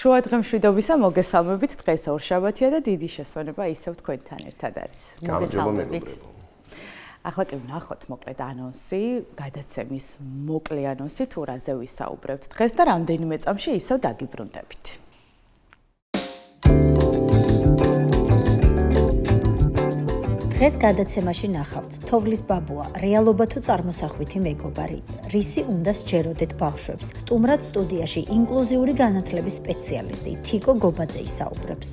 შუა დღემშვიდობისა მოგესალმებით, დღეს ორშაბათია და დიდი შესვენება ისევ თქვენთან ერთად არის. მოგესალმებით. ახლა კი ვნახოთ მოკლედ ანონსი, გადაცემის მოკლე ანონსი, თუ რაზე ვისაუბრებთ დღეს და რამდენიმე წამში ისევ დაგიბრუნდებით. დღეს გადაცემაში ნახავთ თოვლის ბაბუა, რეალობა თუ წარმოსახვითი მეგობარი, რისი უნდა სჯეროდეთ ბავშვებს. სტუმრად სტუდიაში ინკლუზიური განათლების სპეციალისტი თიკო გობაძე ისაუბრებს.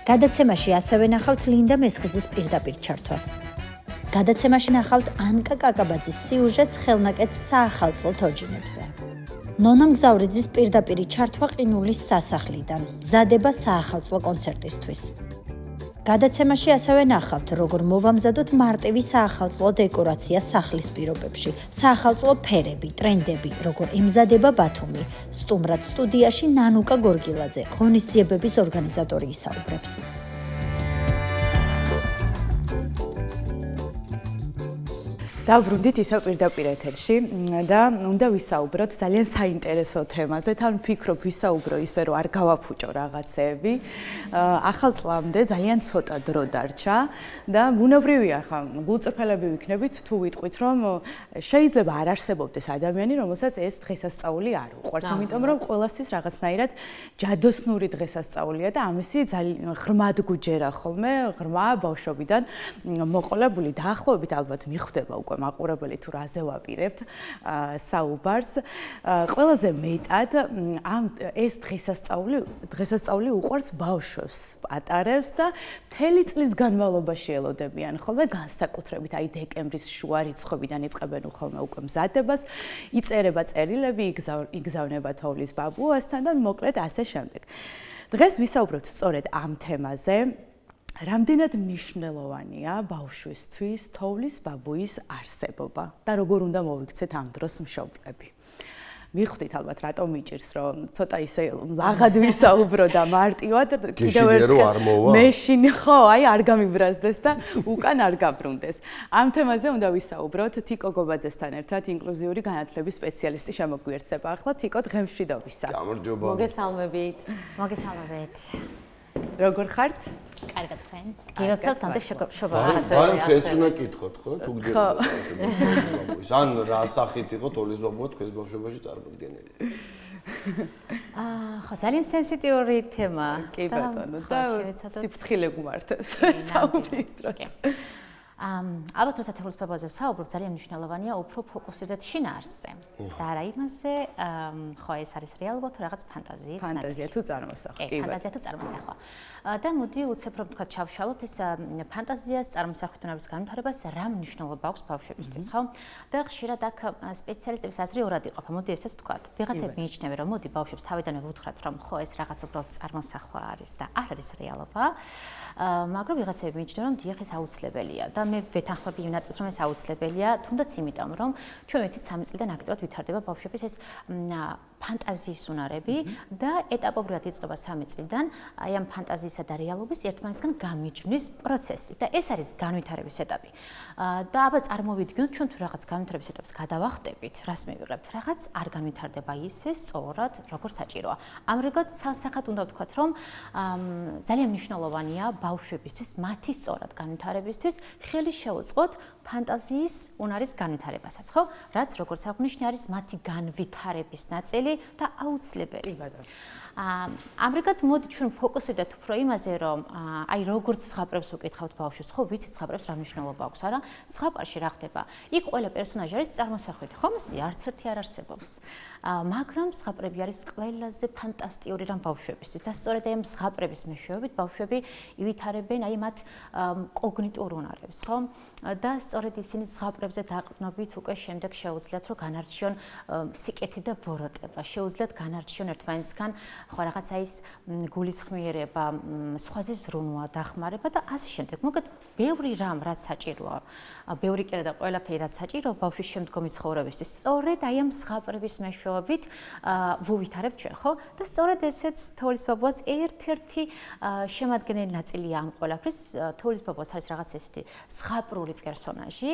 გადაცემაში ასევე ნახავთ ლინდა მესხიძის პირდაპირ ჩართვას. გადაცემაში ნახავთ ანკა კაკაბაძის სიუჟეტს ხელნაკეთ საახალწლო თოჯინებზე. ნონა მგზავრიძის პირდაპირი ჩართვა ყინულის სასახლიდან, მზადება საახალწლო კონცერტისთვის. გადაცემაში ასევე ნახავთ, როგორ მოვამზადოთ მარტივი საახალწლო დეკორაცია სახლის პირობებში, საახალწლო ფერები, ტრენდები, როგორ ემზადება ბათუმი. სტუმრად სტუდიაში ნანუკა გორგილაძე, ღონისძიებების ორგანიზატორი ისაუბრებს. დავბრუნდით ისევ პირდაპირ ეთერში და უნდა ვისაუბროთ ძალიან საინტერესო თემაზე. თან ვფიქრობ ვისაუბრო ისე რომ არ გავაფუჭო რაღაცეები. ახალ წლამდე ძალიან ცოტა დრო დარჩა და ბუნებრივია ხა გულწრფელები ვიქნებით თუ ვიტყვით რომ შეიძლება არ არსებობდეს ადამიანი რომელსაც ეს დღესასწაული არ უყვარს, იმიტომ რომ ყველასთვის რაღაცნაირად ჯადოსნური დღესასწაულია და ამისი ძალიან ღრმად გუჯერა ხოლმე, ღრმა ბავშვობიდან მოყოლებული დაახლოებით ალბათ მიხვდება უკვე მაყურებელი თუ რაზე ვაპირებთ საუბარს. ყველაზე მეტად ეს დღესასწაული უყვარს ბავშვებს, პატარებს და მთელი წლის განმავლობაში ელოდებიან ხოლმე, განსაკუთრებით აი დეკემბრის შუა რიცხვებიდან იწყებენ ხოლმე უკვე მზადებას, იწერება წერილები, იგზავნება თოვლის ბაბუასთან და მოკლედ ასე შემდეგ. დღეს ვისაუბრებთ სწორედ ამ თემაზე. რამდენად მნიშვნელოვანია ბავშვისთვის თოვლის ბაბუის არსებობა და როგორ უნდა მოვიქცეთ ამ დროს მშობლები. მიხვდით ალბათ რატომ მიჭირს რომ ცოტა ისე ლაღად ვისაუბრო და მარტივად კიდევ ერთხელ მეშინ ხო აი არ გამიბრაზდეს და უკან არ გაბრუნდეს. ამ თემაზე უნდა ვისაუბროთ თიკო გობაძესთან ერთად, ინკლუზიური განათლების სპეციალისტი შემოგვიერთდება ახლა. თიკო, დღემშვიდობისა. გამარჯობა. მოგესალმებით. მოგესალმებით. როგორ ხართ? კარგად თქვენ? გიროცავთ ამდე შობა. ბარემ ხეც უნდა კითხოთ, ხო? თუ გჯერდათ ბავშვებს. ან რა სახით იყო თოვლის ბაბუა თქვენს ბავშვობაში წარმოდგენილი? ხო, ძალიან სენსიტიური თემაა. კი ბატონო, და სიფრთხილე გმართებს საუბრის დროს. ალბათ როცა თოვლის ბაბუაზე ვსაუბრობ, ძალიან მნიშვნელოვანია უფრო ფოკუსირდეთ შინაარსზე. და არა იმაზე, ხო ეს არის რეალობა თუ რაღაც ფანტაზიის ნაწილი. ფანტაზია თუ წარმოსახვა. კი, ფანტაზია თუ წარმოსახვა. და მოდი უცებ რომ თქვა ჩავშალოთ ეს ფანტაზიას, წარმოსახვითუნების განვითარებას რა მნიშვნელობა აქვს ბავშვებისთვის, ხო? და ხშირად აქ სპეციალისტების აზრი ორად იყოფა. მოდი ესეც ვთქვათ. ვიღაცები მიიჩნევენ რომ მოდი ბავშვებს თავიდანვე ვუთხრათ რომ ხო ეს რაღაც უბრალოდ წარმოსახვა არის და არ არის რეალობა. მაგრამ ვიღაცები მიიჩნევენ რომ დიახ ეს აუცილებელია და მე ვეთანხმები იმ ნაწილს რომ ეს აუცილებელია, თუნდაც იმიტომ რომ ჩვენ ვიცით 3 წლიდან აქტიურად ვითარდება ბავშვების ეს ფანტაზიის უნარები და ეტაპობრივად იწყება 3 წლიდან აი ამ ფანტაზიისა და რეალობის ერთმანეთისგან გამიჯვნის პროცესი და ეს არის განვითარების ეტაპი. და აბა წარმოვიდგინოთ ჩვენ თუ რაღაც განვითარების ეტაპს გადავახტებით, რას მივიღებთ? რაღაც არ განვითარდება ისე სწორად, როგორც საჭიროა. ამრიგად სალსახად უნდა ვთქვათ, რომ ძალიან მნიშვნელოვანია ბავშვებისთვის მათი სწორად განვითარებისთვის ხელი შეუწყოთ ფანტაზიის უნარის განვითარებასაც, ხო? რაც როგორც აღნიშნე არის მათი განვითარების ნაწილი და აუცილებელი. ამრიგად მოდი ჩვენ ფოკუსირდეთ უფრო იმაზე, რომ აი როგორც ზღაპრებს უკითხავთ ბავშვებს, ხო, ვიცით ზღაპრებს რა მნიშვნელობა აქვს, არა? ზღაპარში რა ხდება? იქ ყველა პერსონაჟი არის წარმოსახვითი, ხო? მოსი არც ერთი არ არსებობს. მაგრამ ზღაპრები არის ყველაზე ფანტასტიკური რამ ბავშვებისთვის და სწორედ აი ამ ზღაპრების მეშვეობით ბავშვები ივითარებენ აი მათ კოგნიტურ უნარებს, ხო? და სწორედ ისინი ზღაპრებზე დაყრდნობით უკვე შემდეგ შეუძლიათ რომ განარჩიონ სიკეთე და ბოროტება, შეუძლიათ განარჩიონ ერთმანეთისგან ხო რაღაცა ის გულისხმიერება, სხვაზე ზრუნვა, დახმარება და ასე შემდეგ. მოგეთ ბევრი რამ რაც საჭიროა, ბევრი კი არა და ყველაფერი რაც საჭიროა ბავშვის შემდგომი ცხოვრებისთვის. სწორედ აი ამ ზღაპრების მეშვეობით დღესდღეობით ვუვითარებთ ჩვენ, ხო? და სწორედ ესეც თოვლის ბაბუას ერთ-ერთი შემადგენელი ნაწილია ამ ყველაფრის. თოვლის ბაბუას არის რაღაც ესეთი ზღაპრული პერსონაჟი,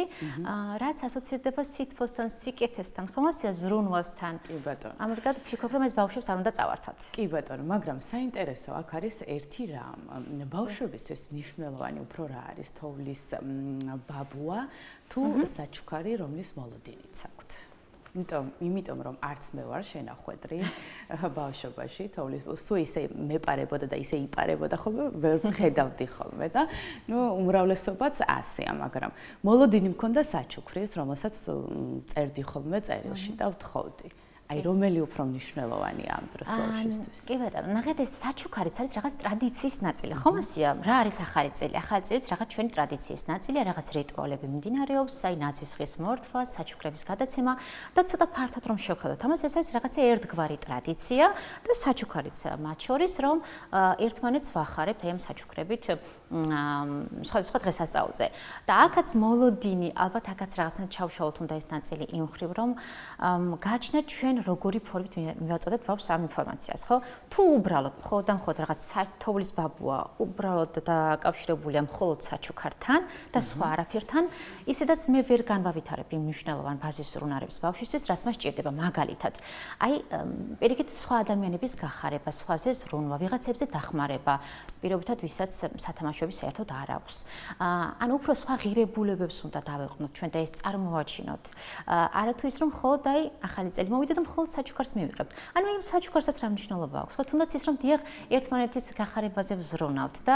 რაც ასოცირდება სითბოსთან, სიკეთესთან, ხომ ასეა ზრუნვასთან. კი ბატონო. ამრიგად ვფიქრობ, რომ ეს ბავშვებს არ უნდა წავართვათ. კი ბატონო, მაგრამ საინტერესო აქ არის ერთი რამ. ბავშვებისთვის მნიშვნელოვანი უფრო რა არის თოვლის ბაბუა თუ საჩუქარი, რომლის მოლოდინიც აქვთ. იმიტომ რომ არც მე ვარ შენახვედრი ბავშვობაში, თოვლის სულ ისე მეპარებოდა და ისე იპარებოდა ხოლმე, ვერ ხედავდი ხოლმე და უმრავლესობაც ასეა, მაგრამ მოლოდინი მქონდა საჩუქრის, რომელსაც წერდი ხოლმე წერილში და ვთხოვდი. აი რომელი უფრო მნიშვნელოვანია ამ დროს ბავშვისთვის? კი ბატონო, ნახეთ ეს საჩუქარიც არის რაღაც ტრადიციის ნაწილი, ხომ ასეა? რა არის ახალი წელი? ახალი წელიც რაღაც ჩვენი ტრადიციის ნაწილია, რაღაც რიტუალები მიმდინარეობს, აი ნაძვის ხის მორთვა, საჩუქრების გადაცემა და ცოტა ფართოდ რომ შევხედოთ. ამას ეს არის რაღაცა ერთგვარი ტრადიცია და საჩუქარიც მათ შორის, რომ ერთმანეთს ვახარებთ აი ამ საჩუქრებით სხვა დღესასწაულზე. და აქაც მოლოდინი, ალბათ აქაც რაღაცა ჩავშალოთ უნდა ეს ნაწილი იმ ხრივ, რომ გააჩნდათ ჩვენ როგორი ფორმით მივაწოდეთ ბავშვს ამ ინფორმაციას, ხო? თუ უბრალოდ მხოლოდ რაღაც თოვლის ბაბუა უბრალოდ დაკავშირებულია მხოლოდ საჩუქართან და სხვა არაფერთან, ისედაც მე ვერ განვავითარებ იმ მნიშვნელოვან ბაზისურ უნარებს ბავშვისთვის, რაც მას სჭირდება, მაგალითად. აი, პირიქით სხვა ადამიანების გახარება, სხვაზე ზრუნვა, ვიღაცებზე დახმარება, პირობითად ვისაც სათამაშოები საერთოდ არ აქვს. ანუ უფრო სხვა ღირებულებებს უნდა დავეყვნოთ ჩვენ და ეს წარმოვაჩინოთ. არათუ ის რომ მხოლოდ აი ახალი წელი მოვიდა და მხოლოდ საჩუქარს მივიღებ. ანუ იმ საჩუქარსაც რა მნიშვნელობა აქვს? ხო, თუნდაც ის რომ დიახ, ერთმანეთის გახარებაზე ვზრუნავთ და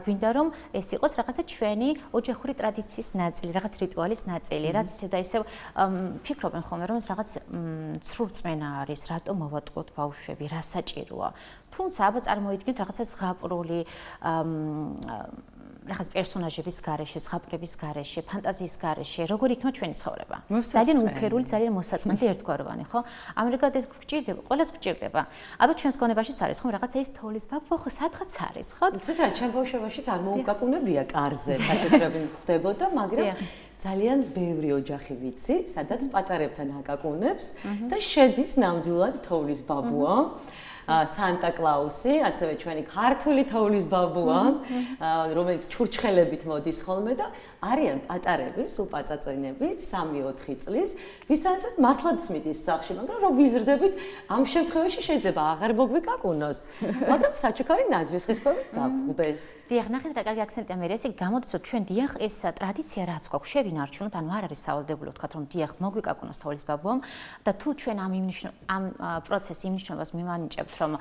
გვინდა რომ ეს იყოს რაღაცა ჩვენი ოჯახური ტრადიციის ნაწილი, რაღაც რიტუალის ნაწილი, რაც ისე და ისე ფიქრობენ ხოლმე რომ ეს რაღაც ცრურწმენა არის, რატომ მოვატყუოთ ბავშვები, რა საჭიროა. თუმცა აბა წარმოიდგინეთ რაღაცა ზღაპრული რაღაც პერსონაჟების garaშე, ზღაპრების garaშე, ფანტაზიის garaშე, როგორი იქნება ჩვენი ცხოვრება. ძალიან უფერული, ძალიან მოსაწმენდი ერთგვაროვანი, ხო? ამრიგად ეს გვჭირდება, ყველას გვჭირდება. აბა ჩვენს გონებაშიც არის, ხო, რაღაცა ის თოვლის ბაბუა, ხო, სადღაც არის, ხო? ცოტა ჩემ ბავშვებაშიც არ მოუკაკუნებია კარზე, საჩუქრები ხდებოდა, მაგრამ ძალიან ბევრი ოჯახი ვიცი, სადაც პატარებთან აკაკუნებს და შედის ნამდვილად თოვლის ბაბუა. სანტა კლაუსი, ასევე ჩვენი ქართული თოვლის ბაბუა, რომელიც ჩურჩხელებით მოდის ხოლმე და არიან პატარები, სულ პაწაწენები, 3-4 წლის, ვისთანაც მართლაც მიდის სახლში, მაგრამ რომ ვიზრდებით, ამ შემთხვევაში შეიძლება აღარ მოგვიკაკუნოს, მაგრამ საჩუქარი ნაძვის ხის ქვევით დაგხვდეს. დიახ, ნახეთ რა კარგი აქცენტია მე ეს გამოდის რომ ჩვენ დიახ ეს ტრადიცია რაც გვაქვს შევინარჩუნოთ, ანუ არ არის სავალდებულო ვთქვათ რომ დიახ მოგვიკაკუნოს თოვლის ბაბუამ და თუ ჩვენ ამ პროცესის იმ მნიშვნელობას მივანიჭებთ რომ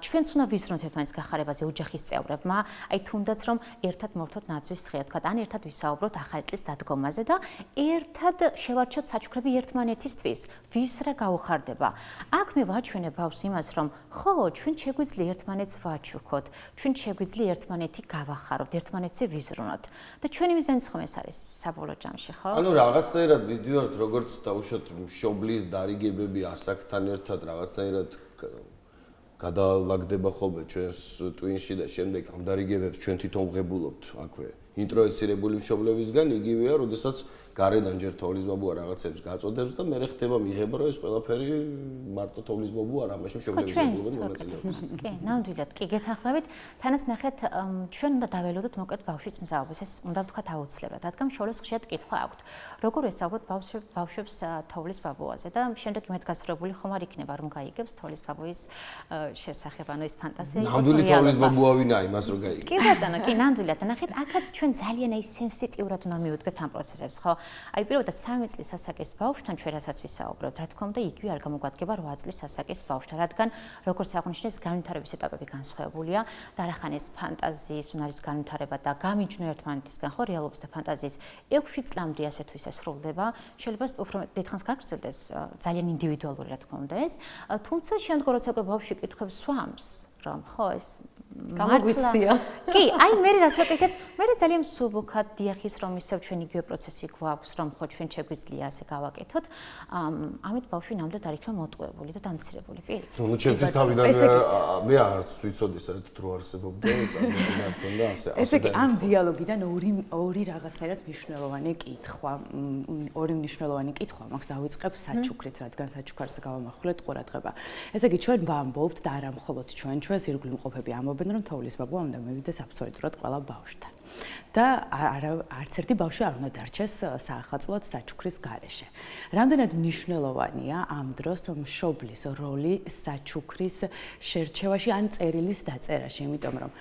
ჩვენც უნდა ვიზრუნოთ ერთმანეთის გახარებაზე ოჯახის წევრებმა, აი თუნდაც რომ ერთად მოვთოთ ნაძვის ხე, ვთქვათ, ან ერთად ვისაუბროთ ახალი წლის დადგომაზე და ერთად შევარჩიოთ საჩუქრები ერთმანეთისთვის, ვის რა გაუხარდება. აქ მე ვაჩვენებ ბავშვს იმას, რომ ხო, ჩვენ შეგვიძლია ერთმანეთს ვაჩუქოთ, ჩვენ შეგვიძლია ერთმანეთი გავახაროთ, ერთმანეთზე ვიზრუნოთ. და ჩვენი მიზანიც ხომ ეს არის საბოლოო ჯამში, ხო? ანუ რაღაცნაირად მიდივართ, როგორც დაუშვათ მშობლის დარიგებები ასაკთან ერთად რაღაცნაირად გადალაგდება ხოლმე ჩვენს ტვინში და შემდეგ ამ დარიგებებს ჩვენ თვითონ ვღებულობთ აქვე ინტროექცირებული მშობლებისგან იგივეა, როდესაც გარედან ჯერ თოვლის ბაბუა რაღაცებს გაწოდებს და მერე ხდება მიღება, რომ ეს ყველაფერი მარტო თოვლის ბაბუა არ ამაში მშობლების ზოგადად მონაწილეობს. კი, ნამდვილად, კი გეთანხმებით. თანაც ნახეთ, ჩვენ უნდა დაველოდოთ მოკლედ ბავშვის მზაობას, ეს უნდა ვთქვათ აუცილებლად, რადგან მშობლებს ხშირად კითხვა აქვთ. როგორ ვესწავლოთ ბავშვებს თოვლის ბაბუაზე და შემდეგ იმედ გასწრებული ხომ არ იქნება, რომ გაიგებს თოვლის ბაბუის შესახებ, ანუ ეს ფანტაზია იყო. ნამდვილი თოვლის ბაბუა ვინაა იმას რო გაიგებს. კი ბატონო, კი ნამდვილად. ნახეთ, აქაც ჩვენ ძალიან აი სენსიტიურად უნდა მივუდგეთ ამ პროცესებს, ხო? აი პირობითად 3 წლის ასაკის ბავშვთან ჩვენ რასაც ვისაუბრებთ, რა თქმა უნდა, იგივე არ გამოგვადგება 8 წლის ასაკის ბავშვთან, რადგან როგორც აღნიშნეს, განვითარების ეტაპები განსხვავებულია და არახან ეს ფანტაზიის უნარის განვითარება და გამიჯნო ერთმანეთისგან, ხო, რეალობის და ფანტაზიის 6 წლამდე ასე თუ ისე სრულდება. შეიძლება უფრო დიდხანს გაგრძელდეს, ძალიან ინდივიდუალური რა თქმა უნდა ეს, თუმცა შემდგომ როცა ბავშვი კითხებს სვამს, რომ ხო ეს გამოგვიცდია. კი, აი მე რას ვაკეთებ? მე ძალიან მსუბუქად დიახის რომ ისევ ჩვენ იგივე პროცესი გვაქვს, რომ ხო ჩვენ შეგვიძლია ასე გავაკეთოთ. ამით ბავშვი ნამდვილად არ იქნება მოტყუებული და დამცირებული პირიქით. ნუ ჩემთვის თავიდანვე მე არც ვიცოდი საერთოდ რო არსებობდა წარმოიდგინე არ ქონდა ასე. ესე იგი ამ დიალოგიდან ორი რაღაცნაირად მნიშვნელოვანი კითხვა მაქვს დავიწყებ საჩუქრით, რადგან საჩუქარზე გავამახვილეთ ყურადღება. ესე იგი ჩვენ ვამბობთ და არა მხოლოდ ჩვენს ირგვლივ მყოფები ამბობენ, რომ თოვლის ბაბუა უნდა მივიდეს აბსოლუტურად ყველა ბავშვთან. და არც ერთი ბავშვი არ უნდა დარჩეს საახალწლოდ საჩუქრის გარეშე. რამდენად მნიშვნელოვანია ამ დროს მშობლის როლი საჩუქრის შერჩევაში ან წერილის დაწერაში, იმიტომ რომ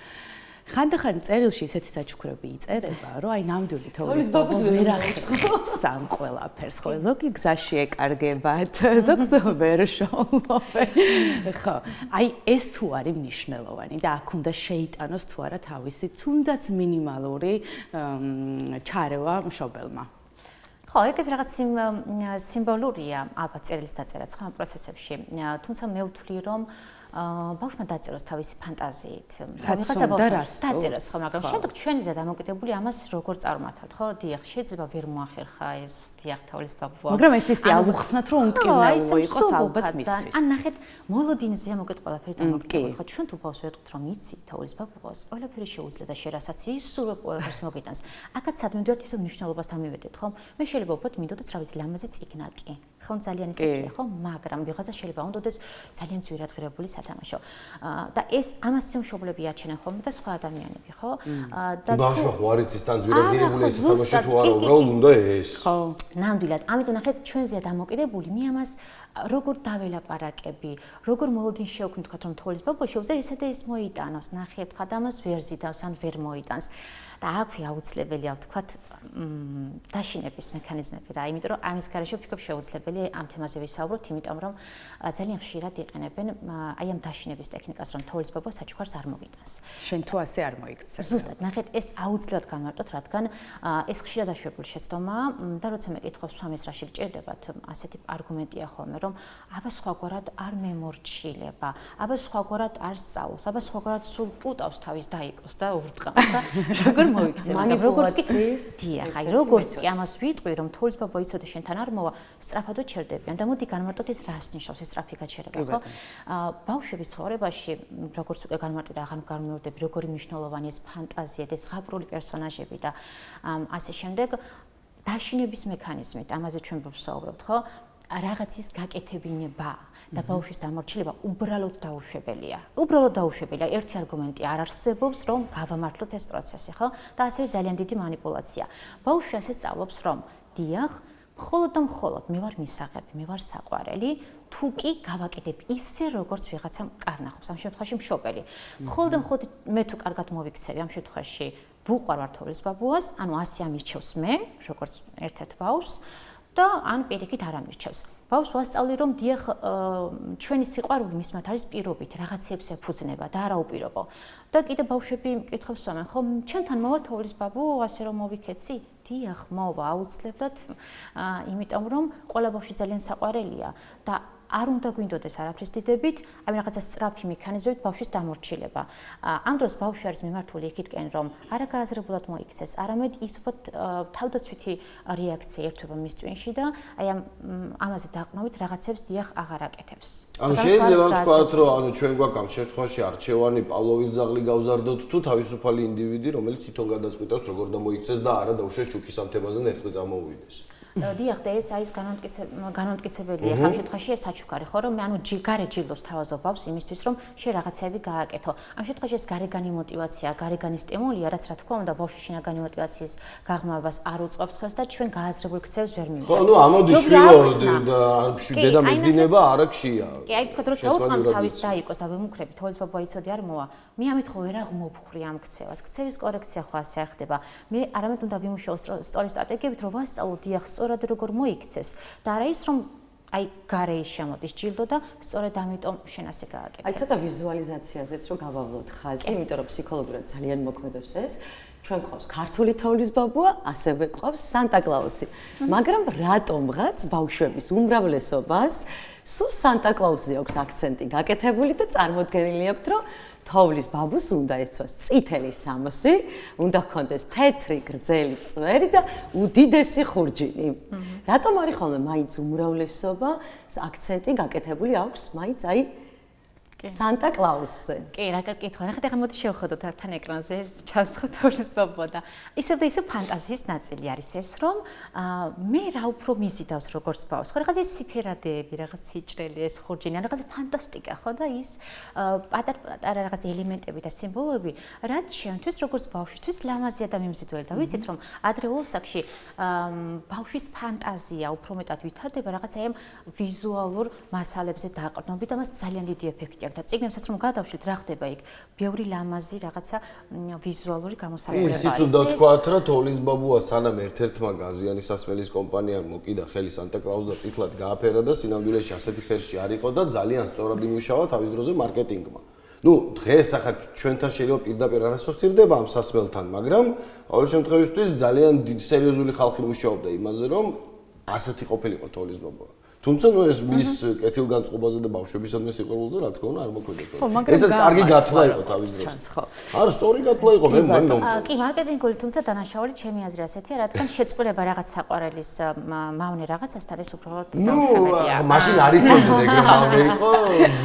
ხანდახან წერილში ისეთი საჩუქრები იწერება, რომ აი ნამდვილი თოვლის ბაბუა ვერ ახერხებს ამ ყველაფერს. ხო, ზოგი გზაში ეკარგებათ, ზოგს ვერ შოულობენ. ხო, აი ეს თუ არის მნიშვნელოვანი და აქ უნდა შეიტანოს თუ არა თავისი თუნდაც მინიმალური ჩარევა მშობელმა. ხო, ეგეც რაღაც სიმბოლურია ალბათ წერილის დაწერაც ხო ამ პროცესებში. თუმცა მე ვთვლი რომ ბავშვმა დაწეროს თავისი ფანტაზიით. რაღაცა ბავშვს დაწეროს ხო, მაგრამ შემდეგ ჩვენზე დამოკიდებული ამას როგორ წარმართავთ, ხო? დიახ, შეიძლება ვერ მოახერხა ეს დიახ თოვლის ბაბუა. მაგრამ ეს ისე აუხსნათ, რომ უმტკივნეულო იყოს ალბათ მისთვის. ან ნახეთ, მოლოდინზე მოკეთ ყველაფერი დამოკიდებული. ხო, ჩვენ თუ ბავშვს ვეტყვით, რომ იცი თოვლის ბაბუას, ყველაფერი შეუძლია და შერასაც ისურვებ ყველაფერს მოგიტანს. აქაც სადმევდივართ ისევ მნიშვნელობასთან მივედეთ, ხო? მე შეიძლება უბრალოდ მინდოდეთ რა ვიცი ლამაზი წიგნაკი. ხო, ძალიან ისეთია, ხო? მაგრამ ვიღაცა შეიძლება უნდოდეს ძალიან ძვირადღირებული თამაშო. და ეს ამას მშობლები აჩენენ ხოლმე და სხვა ადამიანები, ხო? და ბავშვი ხო არ იცის თან ძვირადღირებული ეს თამაში თუ არა, უბრალოდ უნდა ეს. ხო. ნამდვილად. ამიტომ ნახეთ, ჩვენზეა დამოკიდებული, მე ამას როგორ დაველაპარაკები, როგორ მოლოდინს შევქმნით, თქვა რომ თოვლის ბაბუა შეუძლია ისე და ის მოიტანოს, ნახეთ, თქვა და ამას ვერ ზიდავს ან ვერ მოიტანს. და აქვე აუცილებელია ვთქვათ დაშინების მექანიზმები რა, იმიტომ რომ ამის გარეშე ვფიქრობ შეუძლებელია ამ თემაზე ვისაუბროთ, იმიტომ რომ ძალიან ხშირად იყენებენ აი ამ დაშინების ტექნიკას, რომ თოვლის ბაბუა საჩუქარს არ მოგიტანს. შენ თუ ასე არ მოიქცე. ზუსტად, ნახეთ, ეს აუცილებლად განვარტოთ, რადგან ეს ხშირად დაშვებული შეცდომაა და როცა მეკითხავ სვამეს რა შეგჭირდებათ, ასეთი არგუმენტია ხოლმე, რომ აბა სხვაგვარად არ მემორჩილება, აბა სხვაგვარად არ სწავლობს, აბა სხვაგვარად სულ პუტავს თავის დაიკოს და ურტყამს და როგორ მოიქცე, მაგრამ როგორც კი დიახ, აი როგორც კი ამას ვიტყვი, რომ თოვლის ბაბუა იცოდე შენთან არ მოვა, სწრაფადო ჩერდებიან და მოდი განვარტოთ ეს რას ნიშნავს, ეს სწრაფი გაჩერება, ხო? ბავშვების ცხოვრებაში, როგორც უკვე განვარტეთ, აღარ გამიმეორდები, როგორი მნიშვნელოვანი ეს ფანტაზია და ზღაპრული პერსონაჟები და ასე შემდეგ დაშინების მექანიზმით, ამაზე ჩვენ ვსაუბრობთ, ხო? რაღაცის გაკეთებინება და ბავშვის დამორჩილება უბრალოდ დაუშვებელია. უბრალოდ დაუშვებელია. ერთი არგუმენტი არ არსებობს, რომ გავამართლოთ ეს პროცესი, ხო? და ასევე ძალიან დიდი манипуляცია. ბავშვი ასე სწავლობს, რომ დიახ, მხოლოდ და მხოლოდ მე ვარ მისაღები, მე ვარ საყვარელი, თუ კი გავაკეთებ ისე, როგორც ვიღაცამ კარნახობს, ამ შემთხვევაში მშობელი. მხოლოდ და მხოლოდ მე თუ კარგად მოვიქცევი, ამ შემთხვევაში ვუყვარვარ თოვლის ბაბუას, ანუ ასე ამირჩევს მე, როგორც ერთ-ერთ ბავშვს და ან პირიქით არ ამირჩევს. ბავშვს ვასწავლი, რომ დიახ, ჩვენი სიყვარული მისმათ არის პირობით, რაღაცებს ეფუძნება და არა უპირობო. და კიდე ბავშვები მკითხავს სვამენ, ხო, ჩემთან მოვა თოვლის ბაბუ, ასე რომ მოვიქეცი? დიახ, მოვა აუცილებლად, იმიტომ რომ ყველა ბავშვი ძალიან საყვარელია და არ უნდა გვინდოდეს არაფრის დიდებით, აი რაღაცა სწრაფი მექანიზმებით ბავშვის დამორჩილება. ამ დროს ბავშვი არის მიმართული იქითკენ, რომ არა გააზრებულად მოიქცეს, არამედ ის უფრო თავდაცვითი რეაქცია ერთვება მის ტვინში და აი ამაზე დაყრდნობით რაღაცებს დიახ აღარ აკეთებს. ანუ შეიძლება ვთქვათ, რომ ანუ ჩვენ გვაქვს ამ შემთხვევაში არჩევანი პავლოვის ძაღლი გავზარდოთ თუ თავისუფალი ინდივიდი, რომელიც თვითონ გადაწყვიტავს როგორ დამოიქცეს და არა დაუშვეს ჩუქის ამ თემაზე ერთგვარ წამოვიდეს. დიახ, და ეს არის განმტკიცებელია ამ შემთხვევაში ეს საჩუქარი, ხო, რომ ანუ გარე ჯილდოს თავაზობავს იმისთვის, რომ შე რაღაცები გააკეთო. ამ შემთხვევაში ეს გარეგანი мотиваცია, გარეგანი სტიმულია, რაც რა თქმა უნდა ბავშვის შინაგანი мотиваციის გაღრმავებას არ უწყობს ხელს და ჩვენ გააზრებულ ქცევს ვერ მივიღებთ. ხო, ნუ ამოდი შვილო და დედა მეძინება არა ქშია. კი, აი თქვა როცა უწყავს თავის დაიკოს და ვემუქრები, თოვლის ბაბუა იცოდი არ მოვა. მე ამით ხო ვერ აღმოფხრი ამ ქცევას. ქცევის კორექცია ხო ასე არ ხდება. მე არამედ უნდა ვიმუშაო სწორი სტრატეგიებით, რომ ვასწავლო დიახ სწორად როგორ მოიქცეს და არა ის რომ აი გარეის შემოდის ჯილდო და სწორედ ამიტომ შენ ასე გააკეთე. აი ცოტა ვიზუალიზაციაზეც რომ გავავლოთ ხაზი, იმიტომ რომ ფსიქოლოგიურად ძალიან მოქმედებს ეს. ჩვენ ყავს ქართული თოვლის ბაბუა, ასევე ყავს სანტა კლაუსი. მაგრამ რატომღაც ბავშვების უმრავლესობას სულ სანტა-კლაუსზე აქვს აქცენტი გაკეთებული და წარმოდგენილი აქვთ, რომ თოვლის ბაბუს უნდა ეცვას წითელი სამოსი, უნდა ჰქონდეს თეთრი გრძელი წვერი და უდიდესი ხურჯინი. რატომ არის ხოლმე მაინც უმრავლესობა აქცენტი გაკეთებული აქვს მაინც აი სანტა-კლაუსზე? კი, რა კითხვა. ნახეთ, ახლა მოდი შევხედოთ თან ეკრანზე ეს ჩანს ხო თოვლის ბაბუა და ისევ და ისევ ფანტაზიის ნაწილი არის ეს, რომ მე რა უფრო მიზიდავს როგორც ბავშვს. ხო, რაღაც ეს ციფერადეები, რაღაც სიჭრელი, ეს ხურჯინი, რაღაც ფანტასტიკა, ხო და ის პატარ-პატარა რაღაც ელემენტები და სიმბოლოები, რაც ჩვენთვის როგორც ბავშვისთვის ლამაზია და მიმზიდველი და ვიცით, რომ ადრეულ ასაკში ბავშვის ფანტაზია უფრო მეტად ვითარდება რაღაც აი ამ ვიზუალურ მასალებზე დაყრდნობით და მას ძალიან დიდი ეფექტი აქვს. და წიგნებსაც რომ გადავშლით, რა ხდება იქ? ბევრი ლამაზი რაღაცა ვიზუალური გამოსახულება არის. ისიც უნდა ვთქვათ, რომ თოვლის ბაბუა სანამ ერთ-ერთმა გაზიანი სასმელის კომპანიამ მოკიდა ხელი სანტა-კლაუსს და წითლად გააფერა და სინამდვილეში ასეთი ფერში არ იყო და ძალიან სწორად იმუშავა თავის დროზე მარკეტინგმა. ნუ დღეს ახლა ჩვენთან შეიძლება პირდაპირ არ ასოცირდება ამ სასმელთან, მაგრამ ყოველ შემთხვევაში ძალიან სერიოზული ხალხი მუშაობდა იმაზე, რომ ასეთი ყოფილიყო თოვლის ბაბუა. თუმცა ნუ ეს მის კეთილგანწყობაზე და ბავშვებისადმი სიყვარულზე რა თქმა უნდა არ მოქმედებდა. ესაც კარგი გათვლა იყო თავის დროს. არა, სწორი გათვლა იყო, მე მომწონს. კი, მარკეტინგული, თუმცა დანაშაული ჩემი აზრი ასეთია, რადგან შეწყვილება რაღაც საყვარელის მავნე რაღაცასთან ეს უბრალოდ დაუშვებია. ნუ მაშინ არ იცოდნენ ეგრე მავნე იყო,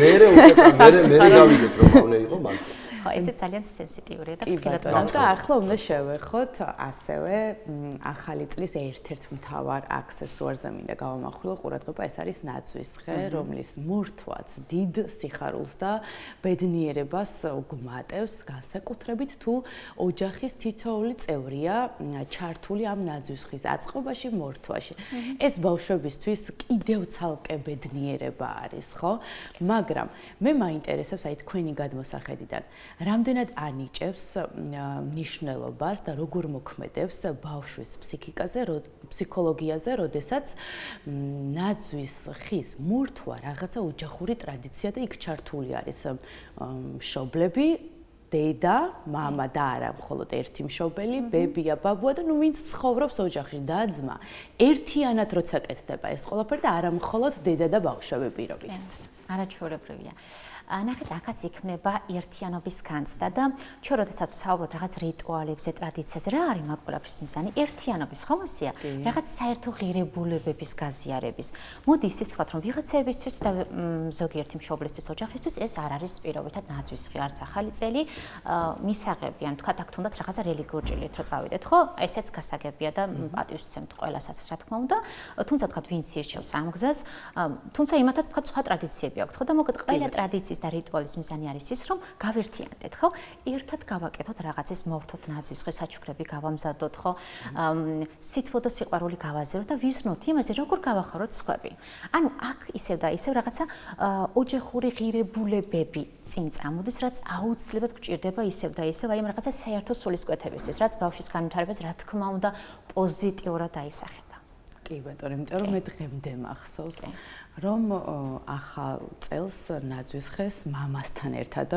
მე გავიგეთ რომ მავნე იყო მან. ხო, ესე ძალიან სენსიტიურია და ფრთხილად და ახლა უნდა შევეხოთ ასევე ახალი წლის ერთ-ერთ მთავარ აქსესუარზე მინდა გავამახვილო ყურადღება, ეს არის ნაძვის ხე, რომლის მორთვაც დიდ სიხარულს და ბედნიერებას გვმატევს, განსაკუთრებით თუ ოჯახის თითოეული წევრია ჩართული ამ ნაძვის ხის აწყობაში, მორთვაში. ეს ბავშვებისთვის კიდევ ცალკე ბედნიერება არის, ხო? მაგრამ მე მაინტერესებს აი თქვენი გადმოსახედიდან რამდენად ანიჭებს მნიშვნელობას და როგორ მოქმედებს ბავშვის ფსიქოლოგიაზე, როდესაც ნაძვის ხის მორთვა რაღაცა ოჯახური ტრადიცია და იქ ჩართული არის მშობლები, დედა, მამა და არა მხოლოდ ერთი მშობელი, ბებია, ბაბუა და ნუ ვინც ცხოვრობს ოჯახში და ძმა. ერთიანად როცა კეთდება ეს ყველაფერი და არა მხოლოდ დედა და ბავშვები პირობით. არაჩვეულებრივია. ნახეთ, აქაც იქნება ერთიანობის განცდა და ჩვენ როდესაც ვსაუბრობთ რაღაც რიტუალებზე, ტრადიციაზე, რა არის მაგ ყველაფრის მიზანი? ერთიანობის, ხომ ასეა? რაღაც საერთო ღირებულებების გაზიარების. მოდი ისიც ვთქვათ, რომ ვიღაცებისთვის და ზოგიერთი მშობლისთვის, ოჯახისთვის ეს არ არის პირობითად ნაძვის ხი, არც ახალი წელი, მისაღებიან, თქვათ, აქ თუნდაც რაღაცა რელიგიურ ჭრილით რო წავიდეთ, ხო? ესეც გასაგებია და პატივს ვცემთ ყველას ასეც, რა თქმა უნდა. თუმცა თქვათ, ვინც ირჩევს ამ გზას, თუმცა იმათაც თქვათ, სხვა ტრადიციები აქვს, ხო? და მოკლედ ყველა ტრადიციის და რიტუალის მიზანი არის ის, რომ გავერთიანდეთ, ხო? ერთად გავაკეთოთ რაღაცის მოვთოთ ნაძვის ხე, საჩუქრები გავამზადოთ, ხო? სითბო და სიყვარული გავაზიაროთ და ვიზრნოთ იმაზე, როგორ გავახაროთ სხვები. ანუ აქ ისევ და ისევ რაღაცა ოჯახური ღირებულებები წინ წამოდის, რაც აუცილებლად გჭირდება ისევ და ისევ აი ამ რაღაცა საერთო სულისკვეთებისთვის, რაც ბავშვის განვითარებას რა თქმა უნდა პოზიტიურად აისახება. კი ბატონო, იმიტომ რომ მე დღემდე მახსოვს, რომ ახალ წელს ნაძვის ხეს მამასთან ერთად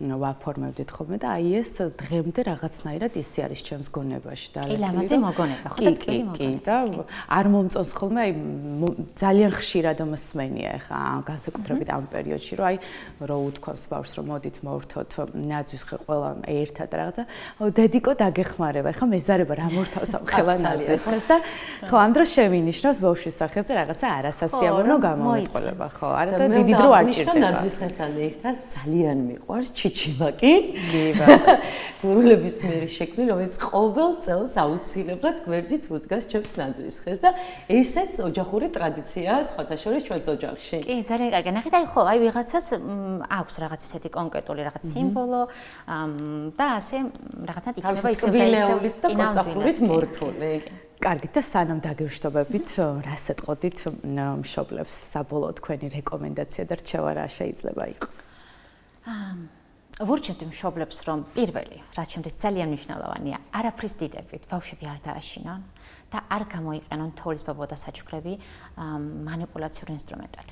ვაფორმებდით ხოლმე და აი ეს დღემდე რაღაცნაირად ისე არის ჩემს გონებაში და კი, ლამაზი მოგონება, ხო და ტკბილი მოგონება. და არ მომწონს ხოლმე აი ძალიან ხშირად მსმენია ახლა განსაკუთრებით ამ პერიოდში, რომ აი რო უთქვას ბავშვს რომ მოდით მოვრთოთ ნაძვის ხე ყველა ერთად რაღაცა, დედიკო დაგეხმარება, ახლა მეზარება რა მორთავს ამ ხელა ნაძვის ხეს და ხო ამ დროს შევინიშნოს ბავშვის სახელზე რაღაცა არასასიამოვნო მოიწყება, ხო, არა და დიდი დრო არ ჭირდება. ნაძვის ხესთან ერთად ძალიან მიყვარს ჩიჩილაკი. კი, ბატონო. გურულების მერი შექმნი, რომელიც ყოველ წელს აუცილებლად გვერდით უდგას ჩემს ნაძვის ხეს და ესეც ოჯახური ტრადიციაა სხვათა შორის ჩვენს ოჯახში. კი, ძალიან კარგი. ნახეთ, აი ხო, აი ვიღაცას აქვს რაღაც ისეთი კონკრეტული რაღაც სიმბოლო და ასე რაღაცა იქნება ისე და კოწახურით მორთული. კარგი და სანამ დაგევშტობებით, რას ეთყოდით მშობლებს საბოლოო თქვენი რეკომენდაცია და რჩევა რა შეიძლება იყოს? ვურჩევთ მშობლებს, რომ პირველი, რაც ჩემთვის ძალიან მნიშვნელოვანია, არაფრის დიდებით ბავშვები არ დააშინონ და არ გამოიყენონ თოვლის ბაბუა და საჩუქრები მანიპულაციურ ინსტრუმენტად.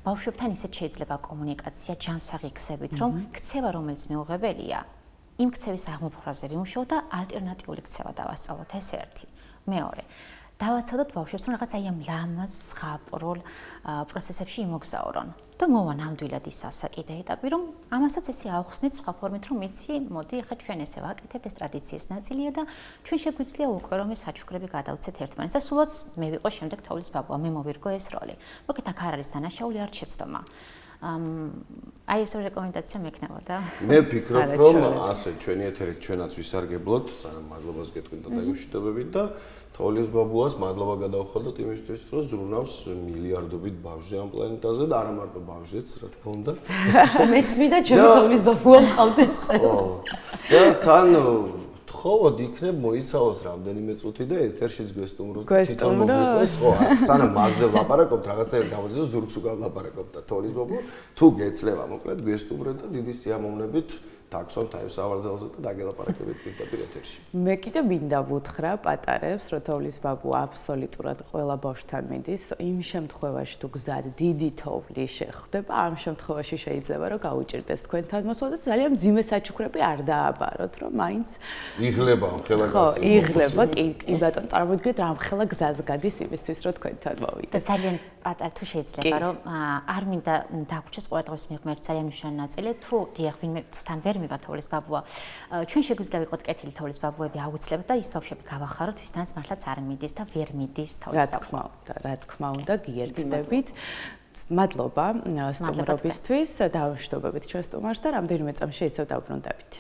ბავშვებთან ისეთ შეიძლება კომუნიკაცია ჯანსაღი ქსებით, რომ ქცევა, რომელიც მეუღებელია, იმ ქცევის აღმოფხვრაზე ვიმუშაოთ და ალტერნატიული ქცევა დავასწავლოთ, ეს ერთი. მეორე, დავაცადოთ ბავშვებს, რომ რაღაც აი ამ ლამაზ ზღაპრულ პროცესებში იმოგზაურონ. და მოვა ნამდვილად ის ასაკიდე ეტაპი, რომ ამასაც ესე ავხსნით სხვა ფორმით, რომ იცი, მოდი, ახლა ჩვენ ესე ვაკეთებთ, ეს ტრადიციის ნაწილია და ჩვენ შეგვიძლია უკვე რომ ეს საჩუქრები გადავცეთ ერთმანეთს. და სულაც მე ვიყო შემდეგ თოვლის ბაბუა, მე მოვირგო ეს როლი. მოკეთ აქ არ არის დანაშაული, არ შეცდომა. აი ეს რეკომენდაცია მექნებოდა. მე ვფიქრობ, რომ ასე ჩვენი ეთერით ჩვენაც ვისარგებლოთ, სანამ მადლობას გეტყვით და დაგვიშვიდობებით და თოვლის ბაბუას მადლობა გადავხადოთ იმისთვის, რომ ზრუნავს მილიარდობით ბავშვი ამ პლანეტაზე და არა მარტო ბავშვიც, რა თქმა უნდა. მეც მინდა ჩემი თოვლის ბაბუა მყავდეს წელს. და თან თხოვოდ იქნებ მოიცავოს რამდენიმე წუთი და ეთერშიც გვესტუმროს თვითონ მოგვიყვეს, ხო, სანამ მასზე ვლაპარაკობთ, რაღაცნაირად გამოდის ზურგს უკან ვლაპარაკობთ და თოვლის ბაბუა თუ გეცლება, მოკლედ გვესტუმრეთ და დიდი სიამოვნებით დაგვსვამთ აი სავარძელზე და დაგელაპარაკებით პირდაპირ ეთერში. მე კიდე მინდა ვუთხრა პატარებს, რომ თოვლის ბაბუა აბსოლუტურად ყველა ბავშვთან მიდის. იმ შემთხვევაში თუ გზად დიდი თოვლი შეხვდება, ამ შემთხვევაში შეიძლება რომ გაუჭირდეს თქვენთან მოსვლა და ძალიან მძიმე საჩუქრები არ დააბაროთ, რომ მაინც იღლება ხელა ხო, იღლება, კი ბატონო, წარმოვიდგინეთ რა მხელა გზას გადის იმისთვის, რომ თქვენთან მოვიდეთ. ძალიან პატარ თუ შეიძლება რომ არ მინდა დაგვრჩეს ყურადღების მიღმერ ძალიან მნიშვნელოვანი ნაწილი თუ დიახ ვინმე სთან ვერ მივა თოვლის ბაბუა ჩვენ შეგვიძლია ვიყოთ კეთილი თოვლის ბაბუები აუცილებლად და ის ბავშვები გავახაროთ ვისთანაც მართლაც არ მიდის და ვერ მიდის თოვლის ბაბუა რა თქმა უნდა გიერთდებით მადლობა სტუმრობისთვის დავშვიდობებით ჩვენ სტუმარს და რამდენიმე წამში ისევ დავბრუნდებით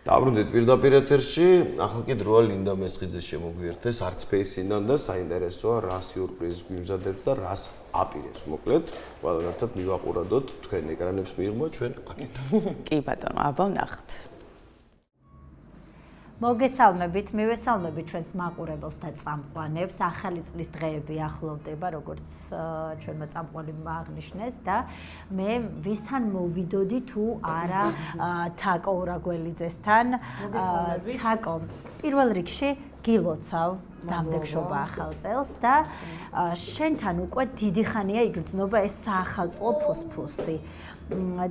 დაბრუნდით პირდაპირ ეთერში, ახლა კი დროა ლინდა მესხიძეს შემოგვიერთდეს არც ფეისიდან და საინტერესოა რა სიურპრიზი გვიმზადებს და რას აპირებს. მოკლედ, ყველამ ერთად მივაყურადოთ თქვენ ეკრანებს მიიღმა ჩვენ აკეთა. კი ბატონო, აბა ვნახოთ. მოგესალმებით, მივესალმებით ჩვენს მაყურებელს და წამყვანებს. ახალი წლის დღეები ახლოვდება, როგორც ჩვენმა წამყვანებმა აღნიშნეს და მე ვისთან მოვიდოდი თუ არა თაკო ურაგველიძესთან. თაკო, პირველ რიგში გილოცავ დამდეგშობა ახალ წელს და შენთან უკვე დიდი ხანია იგრძნობა ეს საახალწლო ფუსფუსი.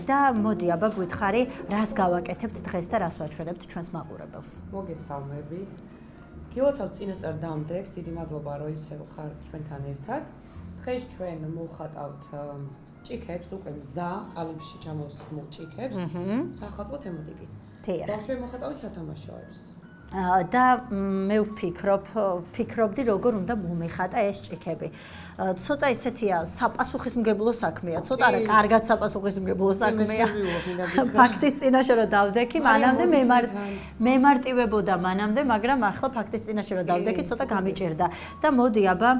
და მოდი აბა გვითხარი, რას გავაკეთებთ დღეს და რას ვაჩვენებთ ჩვენს მაყურებელს. მოგესალმებით. გილოცავ წინასწარ დამდეგს, დიდი მადლობა რომ ისევ ხართ ჩვენთან ერთად. დღეს ჩვენ მოვხატავთ ჭიქებს, უკვე მზა, ყალიბში ჩამოსხმულ ჭიქებს, საახალწლო თემატიკით. ბავშვები მოხატავთ სათამაშოებს. და მე ვფიქრობდი როგორ უნდა მომეხატა ეს ჭიქები. ცოტა ისეთია საპასუხისმგებლო საქმეა, ცოტა არა, კარგად საპასუხისმგებლო საქმეა. ფაქტის წინაშე რომ დავდექი, მანამდე მემარტივებოდა მანამდე, მაგრამ ახლა ფაქტის წინაშე რომ დავდექი, ცოტა გამიჭირდა. და მოდი აბა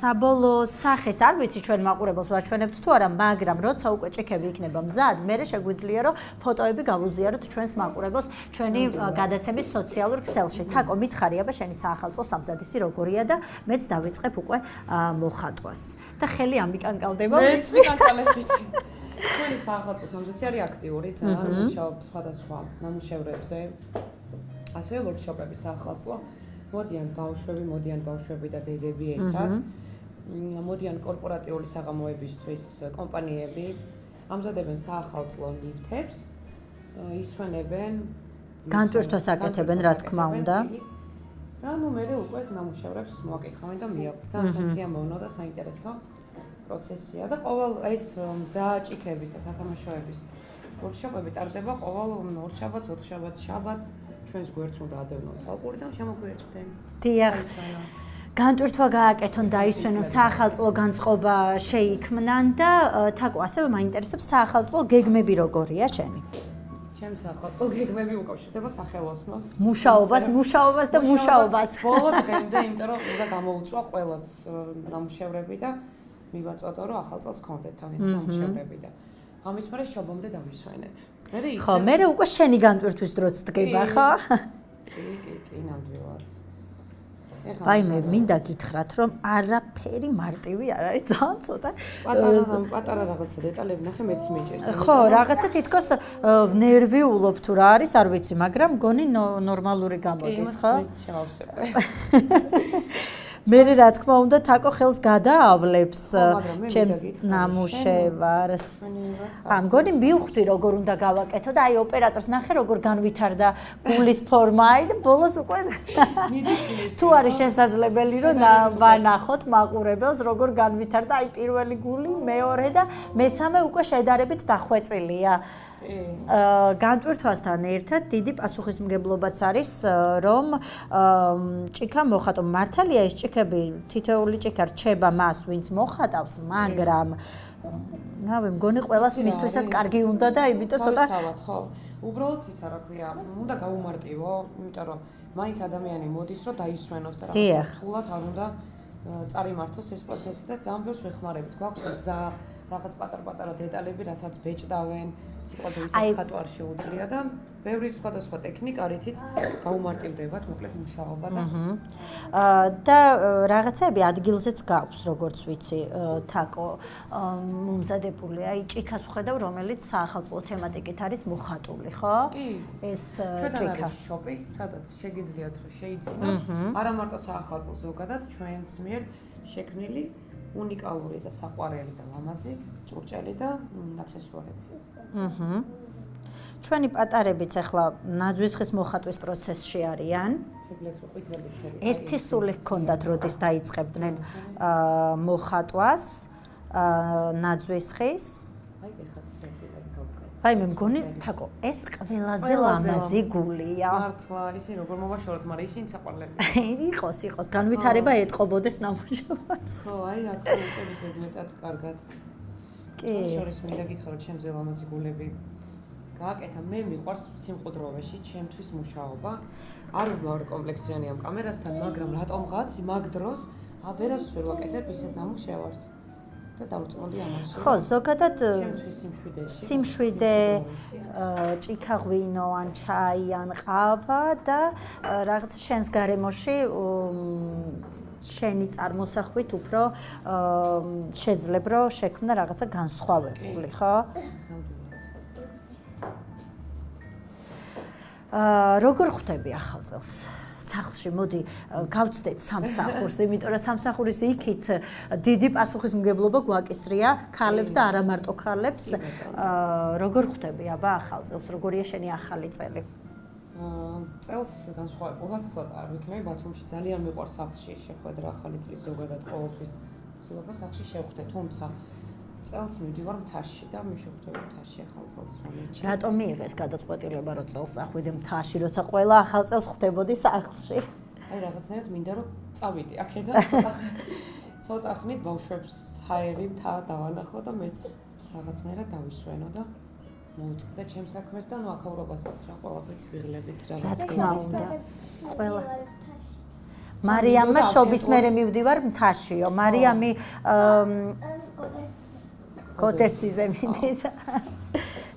საბოლოო სახეს არ ვიცი ჩვენ მაყურებელს ვაჩვენებთ თუ არა, მაგრამ როცა უკვე ჭიქები იქნება მზად, მე შეგვიძლია რომ ფოტოები გავუზიაროთ ჩვენს მაყურებელს ჩვენი გადაცემის სოციალურ ქსელში. თაკო, მითხარი აბა შენი საახალწლო სამზადისი როგორია და მეც დავიწყებ უკვე მოხატვას. და ხელი ამიკანკალდება მეც მიკანკალებს ვიცი. ჩვენი საახალწლო სამზადისი არის აქტიური, ძალიან მუშაობთ სხვადასხვა ნამუშევრებზე. ასევე ვორქშოპები საახალწლო. მოდიან ბავშვები და დედები ერთად. მოდიან კორპორატიული საღამოებისთვის კომპანიები. ამზადებენ საახალწლო ნივთებს. ისვენებენ განტვირთვას აკეთებენ, რა თქმა უნდა. და ნუ მე უკვე ნამუშევრებს მოვაკითხავენ და მიაყვეთ. ძალიან სასიამოვნო და საინტერესო პროცესია და ყოველ ეს მზა ჭიქების და სათამაშოების ვორქშოპები ტარდება ყოველ ორშაბათს, ოთხშაბათს, შაბათს. ჩვენს გვერდს უნდა ადევნოთ ალყური და შემოგვიერთდენ. დიახ. განტვირთვა გააკეთონ და ისვენონ საახალწლო განწყობა შეიქმნან და თაკო ასევე მაინტერესებს საახალწლო გეგმები როგორია შენი? ჩემს საახალწლო გეგმები უკავშირდება სახელოსნოს. მუშაობას და მუშაობას. ბოლო დღემდე, იმიტომ რომ უნდა გამოუწვა ყველას ნამუშევრები და მივაწოდო რომ ახალ წელს გქონდეთ თავიანთი ნამუშევრები და ამის მერე შობომდე დავისვენებ. ხო, მე უკვე შენი განტვირთვის დროც დგება, ხო? კი, ნამდვილად. ვაიმე, მინდა გითხრათ, რომ არაფერი მარტივი არ არის, ძალიან ცოტა. პატარა რაღაცა დეტალები ნახე, მეც მიჭირს. ხო, რაღაცა თითქოს ნერვიულობ თუ რა არის, არ ვიცი, მაგრამ მგონი ნორმალური გამოდის, ხო? მე რა თქმა უნდა თაკო ხელს გადაავლებს მაგრამ მე ჩემს მინდა გითხრა, ნამუშევარს. შენი მგონი მივხვდი როგორ უნდა გავაკეთო და აი ოპერატორს ნახე როგორ განვითარდა გულის ფორმა და ბოლოს უკვე თუ არის შესაძლებელი რომ ვანახოთ მაყურებელს როგორ განვითარდა აი პირველი გული, მეორე და მესამე უკვე შედარებით დახვეწილია. განტვირთვასთან ერთად დიდი პასუხისმგებლობაც არის რომ ჭიქა მოხატო. მართალია ეს ჭიქები თითოეული ჭიქა რჩება მას ვინც მოხატავს, მაგრამ ნავე მგონი ყველას მისთვისაც კარგი უნდა და იმიტომ ცოტა თავისთავად ხო უბრალოდ ისა რა ქვია უნდა გაუმარტივო იმიტომ რომ მაინც ადამიანი მოდის რომ დაისვენოს და რთულად არ უნდა წარიმართოს ეს პროცესი და ძალიან ბევრს ვეხმარებით გვაქვს გზა რაღაც პატარ-პატარა დეტალები რასაც ბეჭდავენ სიტყვაზე ვისაც ხატვა არ შეუძლია და ბევრი სხვადასხვა ტექნიკა რითიც გაუმარტივდებათ მოკლედ მუშაობა და რაღაცები ადგილზეც გაქვს როგორც ვიცი თაკო მომზადებული აი ჭიქას ვხედავ რომელიც საახალწლო თემატიკით არის მოხატული ხო? კი ეს ჩვენთან არის შოპი სადაც შეგიძლიათ რომ შეიძინოთ არა მარტო საახალწლო ზოგადად ჩვენს მიერ შექმნილი უნიკალური და საყვარელი და ლამაზი ჭურჭელი და აქსესუარები. ჩვენი პატარებიც ახლა ნაძვისხის მოხატვის პროცესში არიან. შეგიძლიათ რომ ყვითელი ფერი. ერთი სული ჰქონდათ როდის დაიწყებდნენ მოხატვას ნაძვისხის. აი მე მგონი თაკო ეს ყველაზე ლამაზი გულია. მართლა ისინი როგორ მოვაშოროთ, მაგრამ ისინი საყვარლები. იყოს განვითარება ეტყობოდეს ნამუშევარს. ხო, აი აქ უკვე ზედმეტად კარგად. კი. შორის მინდა გითხრა რომ ჩემზე ლამაზი გულები გააკეთა. მე მიყვარს სიმყუდროვეში ჩემთვის მუშაობა. არ ვარ კომპლექსიანი ამ კამერასთან, მაგრამ რატომღაც მაგ დროს ვერასდროს ვერ ვაკეთებ ისეთ ნამუშევარს. და დავწმოდი ამაში. ხო, ზოგადად ჩემთვის სიმშვიდე, ჭიქაღვინო ან ჩაი ან ყავა და რაღაც შენს გარემოში შენი წარმოსახვით უფრო შეძლებ რომ შექმნა რაღაცა განსხვავებული, ხო? როგორ ხვდები ახალწელს? სახლში მოდი გავწდეთ სამსახურს, იმიტომ რომ სამსახურის იქით დიდი პასუხისმგებლობა გვაკისრია ქალებს და არა მარტო ქალებს. როგორ ხვდები აბა ახალწელს? როგორია შენი ახალი წელი? წელს განსხვავებულად ცოტა არ ვიქნები ბათუმში. ძალიან მიყვარს სახლში შეხვედრა ახალი წლის ზოგადად ყოველთვის. ზოგადად სახლში შევხვდე, თუმცა წელს მივდივარ მთაში და მიშევხვდები მთაში ახალ წელს სვანეთში. რატომ მიიღეს გადაწყვეტილება რომ წელს ახვიდე მთაში, როცა ყველა ახალ წელს ხვდებოდი სახლში? აი რაღაცნაირად მინდა რომ წავიდი აქედან. ცოტა ხნით ბავშვებს ჰაერი მთა დავანახო და მეც რაღაცნაირად დავისვენო და მოვწყდა ჩემს საქმეს და ნუ აქაურობასაც რა ყველაფერს ვიღლებით რა თქმა უნდა. ყველა მარიამმა შობის მერე მივდივარ მთაშიო. მარიამი კოტერციზე მიდის.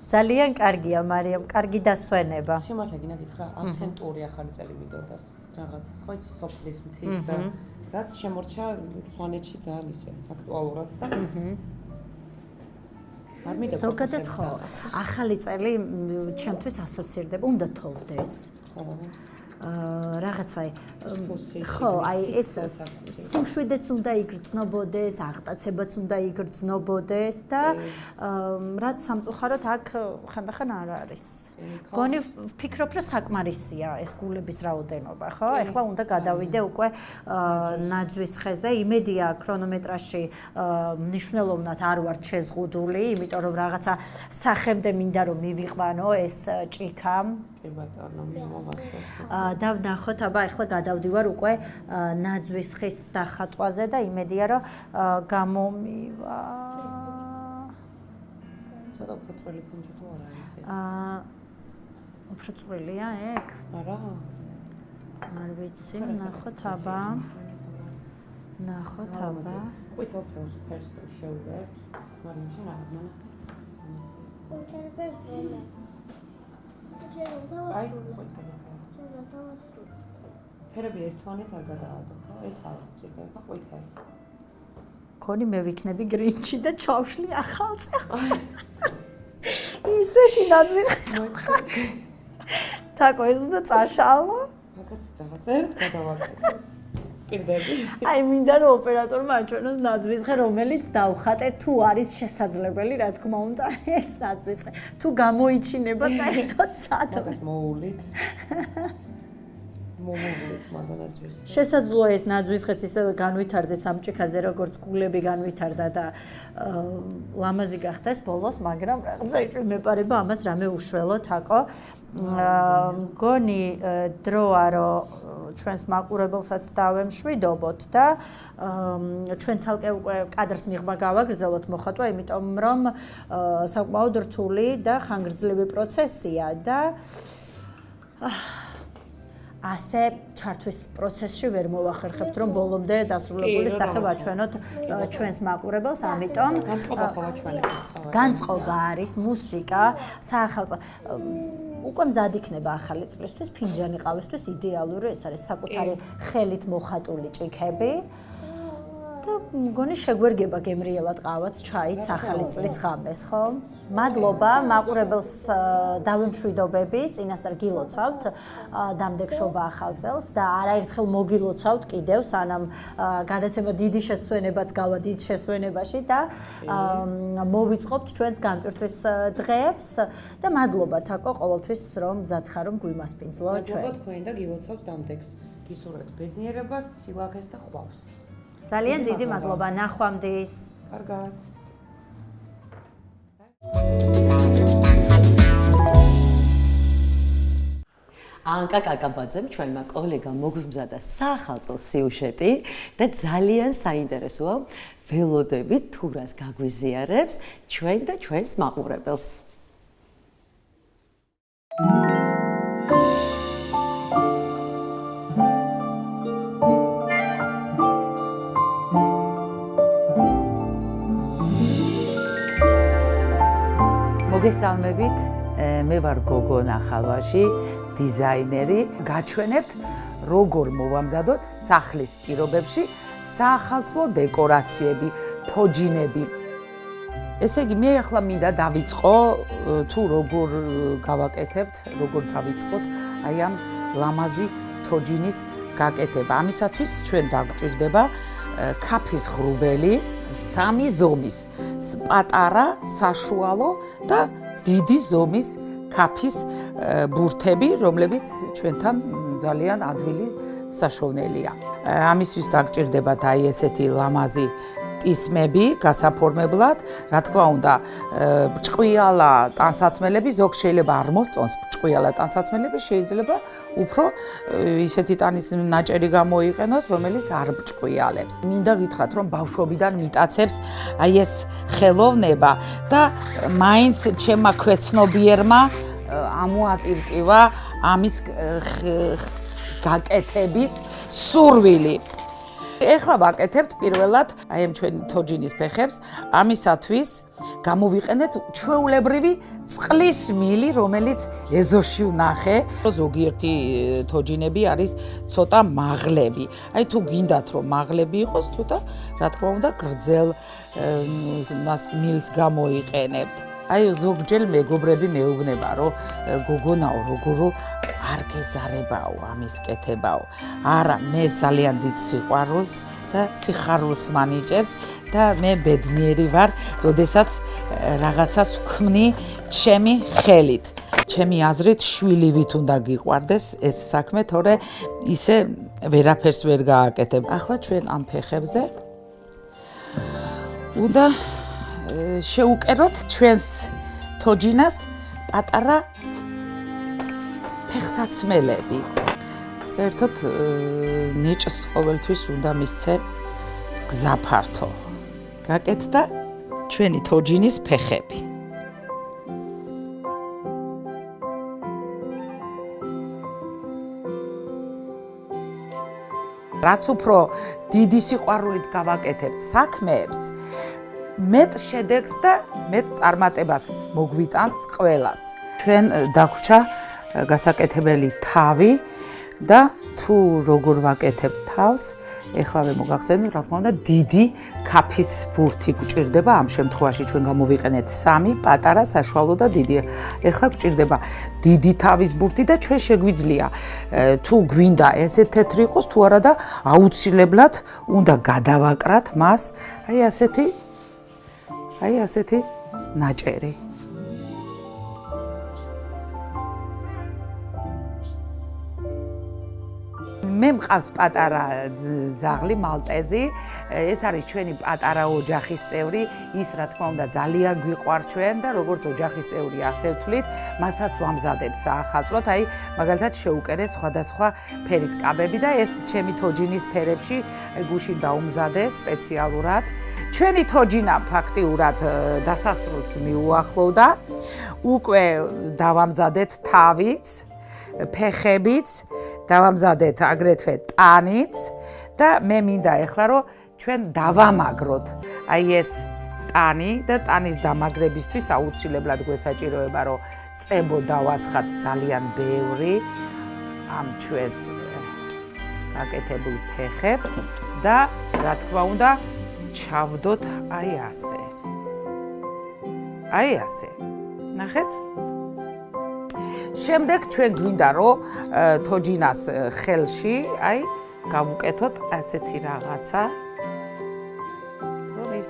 ძალიან კარგია მარიამ, კარგი დასვენება. სიმართლე გინდა გითხრა, ავთენტური ახალი წელი მინდოდა რაღაცა, ხო იცი სოფლის მთის და რაც შემორჩა სვანეთში ძალიან ისე აქტუალურად და არ მინდა ზოგადად ხო, ახალი წელი ჩემთვის ასოცირდება, უნდა თოვდეს. ხო. რაღაცა ხო, აი ეს სიმშვიდეც უნდა იგრძნობოდეს, აღტაცებაც უნდა იგრძნობოდეს და რაც სამწუხაროდ აქ ხანდახან არ არის. გონი ვფიქრობ, რომ საკმარისია ეს გულების რაოდენობა, ხო? ეხლა უნდა გადავიდე უკვე ნაძვის ხეზე. იმედია ქრონომეტრაჟში მნიშვნელოვნად არ ვარ შეზღუდული, იმიტომ რომ რაღაცა სახემდე მინდა რომ მივიყვანო ეს ჭიქა. კი ბატონო, მომასწრე. და ვნახოთ, აბა ახლა გადავდივარ უკვე ნაძვის ხის დახატვაზე და იმედია რომ გამომივა. ცოტა უფრო წვრილი ფუნჯი ხო არა ისეთი? უფრო წვრილია ეგ? არა. არ ვიცი, ვნახოთ აბა. ვნახოთ აბა. ყვითელ ფერს შევდეთ. მაგრამ შენ არ მანახე. ყვითელ ფერს ვეღარ. აი, ფერები ერთმანეთს არ გადაადო, ხო? ეს არის ჭირდება ყვითელი. ქონი მე ვიქნები გრინჩი და ჩავშლი ახალ წელს. ისეთი ნაძვის თაკო ეს უნდა წაშალო. მაგას რაღაცა ერთ გადავაკეთე. პირდები. აი მინდა რომ ოპერატორმა აჩვენოს ნაძვისხე, რომელიც დავხატეთ თუ არის შესაძლებელი, რა თქმა უნდა, ეს ნაძვისხე. თუ გამოიჩინება საერთოდ სათო. მაგას მოულით. მომუვლით მაგალითად. შესაძლოა ეს ნაძვისხეც ისევე განვითარდეს ამ ჭიქაზე, როგორც გულები განვითარდა და ლამაზი გახდეს ბოლოს, მაგრამ რაღაცა მეპარება ამას რამე უშველოთ აკო. მგონი დროა რომ ჩვენს მაყურებელსაც დავემშვიდობოთ და ჩვენ ცალკე უკვე კადრს მიღმა გავაგრძელოთ მოხატვა, იმიტომ რომ საკმაოდ რთული და ხანგრძლივი პროცესია და ასე ჩართვის პროცესში ვერ მოვახერხებთ რომ ბოლომდე დასრულებული სახე ვაჩვენოთ ჩვენს მაყურებელს, ამიტომ განწყობა ხო ვაჩვენებთ. განწყობა არის მუსიკა, საახალწლო უკვე მზად იქნება ახალი წლისთვის, ფინჯანი ყავისთვის იდეალური, ეს არის საკუთარი ხელით მოხატული ჭიქები. და მგონი შეგვერგება გემრიელად ყავაც ჩაიც ახალი წლის ღამეს, ხო? მადლობა, მაყურებელს დავემშვიდობები, წინასწარ გილოცავთ დამდეგშობა ახალ წელს და არაერთხელ მოგილოცავთ კიდევ, სანამ გადაცემა დიდი შესვენებაც გავა დიდ შესვენებაში და მოვიწყობთ ჩვენს განპირთვის დღეებს და მადლობა თაკო ყოველთვის რომ მზად ხარ რომ გვიმასპინძლო ჩვენ. მადლობა თქვენ და გილოცავთ დამდეგს. გისურვებთ ბედნიერებას, სილაღეს და ხვავს. ძალიან დიდი მადლობა, ნახვამდის. კარგად. ანკა კაკაბაძემ ჩვენმა კოლეგამ მოგვიმზადა საახალწლო სიუჟეტი და ძალიან საინტერესოა ველოდებით თუ რას გაგვიზიარებს ჩვენ და ჩვენს მაყურებელს. მოგესალმებით, მე ვარ გოგონა ხალვაში, დიზაინერი. გაჩვენებთ როგორ მოვამზადოთ სახლის პირობებში საახალწლო დეკორაციები, თოჯინები. ესე იგი, მე ახლა მინდა დავიწყო თუ როგორ გავაკეთებთ, როგორ დავიწყოთ აი ამ ლამაზი თოჯინის გაკეთება. ამისათვის ჩვენ დაგვჭირდება ქაფის ღრუბელი, 3 ზომის, პატარა, საშუალო და დიდი ზომის ქაფის ბურთები, რომლებიც ჩვენთან ძალიან ადვილი საშოვნელია. ამისთვის დაგვჭირდებათ აი ესეთი ლამაზი ტისმები გასაფორმებლად, რა თქმა უნდა, ბრჭყვიალა ტანსაცმელები ზოგ შეიძლება არ მოსწონს ბრჭყვიალა ტანსაცმელები, შეიძლება უფრო ისეთი ტანის ნაჭერი გამოიყენოს, რომელიც არ ბრჭყვიალებს. მინდა გითხრათ, რომ ბავშვობიდან მიტაცებს აი ეს ხელოვნება და მაინც ჩემმა ქვეცნობიერმა ამოაკივტივა ამის გაკეთების სურვილი. ეხლა ვაკეთებთ პირველად აი ამ ჩვენი თოჯინის ფეხებს, ამისათვის გამოვიყენეთ ჩვეულებრივი წყლის მილი, რომელიც ეზოში ვნახე. ზოგიერთი თოჯინები არის ცოტა მაღლები. აი თუ გინდათ რომ მაღლები იყოს, ცოტა რა თქმა უნდა გრძელ მას მილს გამოიყენებთ. აი ზოგჯერ მეგობრები მეუბნება რომ გოგონაო როგორო არ გეზარებაო ამის კეთებაო. არა, მე ძალიან დიდ სიყვარულს და სიხარულს მანიჭებს და მე ბედნიერი ვარ, როდესაც რაღაცას ვქმნი ჩემი ხელით. ჩემი აზრით შვილივით უნდა გიყვარდეს ეს საქმე, თორე ისე ვერაფერს ვერ გააკეთებ. ახლა ჩვენ ამ ფეხებზე უნდა შეუკეროთ ჩვენს თოჯინას პატარა ფეხსაცმელები. საერთოდ ნიჭს ყოველთვის უნდა მისცე გზაფართო. გაკეთდა ჩვენი თოჯინის ფეხები. რაც უფრო დიდი სიყვარულით გავაკეთებთ საქმეებს, მეტ შედეგს და მეტ წარმატებას მოგვიტანს ყველას. ჩვენ დაგვრჩა გასაკეთებელი თავი და თუ როგორ ვაკეთებ თავს, ეხლავე მოგახსენებთ, რა თქმა უნდა, დიდი ქაფის ბურთი გვჭირდება, ამ შემთხვევაში ჩვენ გამოვიყენეთ 3, პატარა, საშუალო და დიდი. ეხლა გვჭირდება დიდი თავის ბურთი და ჩვენ შეგვიძლია თუ გვინდა ესე თეთრი იყოს, თუ არა და აუცილებლად უნდა გადავაკრათ მას, აი ასეთი ნაჭერი. მე მყავს პატარა ძაღლი მალტეზი, ეს არის ჩვენი პატარა ოჯახის წევრი, ის რა თქმა უნდა ძალიან გვიყვარს ჩვენ და როგორც ოჯახის წევრი ასე ვთვლით, მასაც ვამზადებს საახალწლოდ, აი მაგალითად შეუკერეს სხვადასხვა ფერის კაბები და ეს ჩემი თოჯინის ფერებში გუშინ დაუმზადე სპეციალურად. ჩვენი თოჯინა ფაქტიურად დასასრულს მიუახლოვდა, უკვე დავამზადეთ თავიც, ფეხებიც, დავამზადეთ აგრეთვე ტანიც და მე მინდა ეხლა რომ ჩვენ დავამაგროთ აი ეს ტანი და ტანის დამაგრებისთვის აუცილებლად გვესაჭიროება რომ წებო დავასხათ ძალიან ბევრი ამ ჩვენს გაკეთებულ ფეხებს და რა თქმა უნდა ჩავდოთ აი ასე. ნახეთ? შემდეგ ჩვენ გვინდა რომ თოჯინას ხელში აი გავუკეთოთ ასეთი რაღაცა რომ ის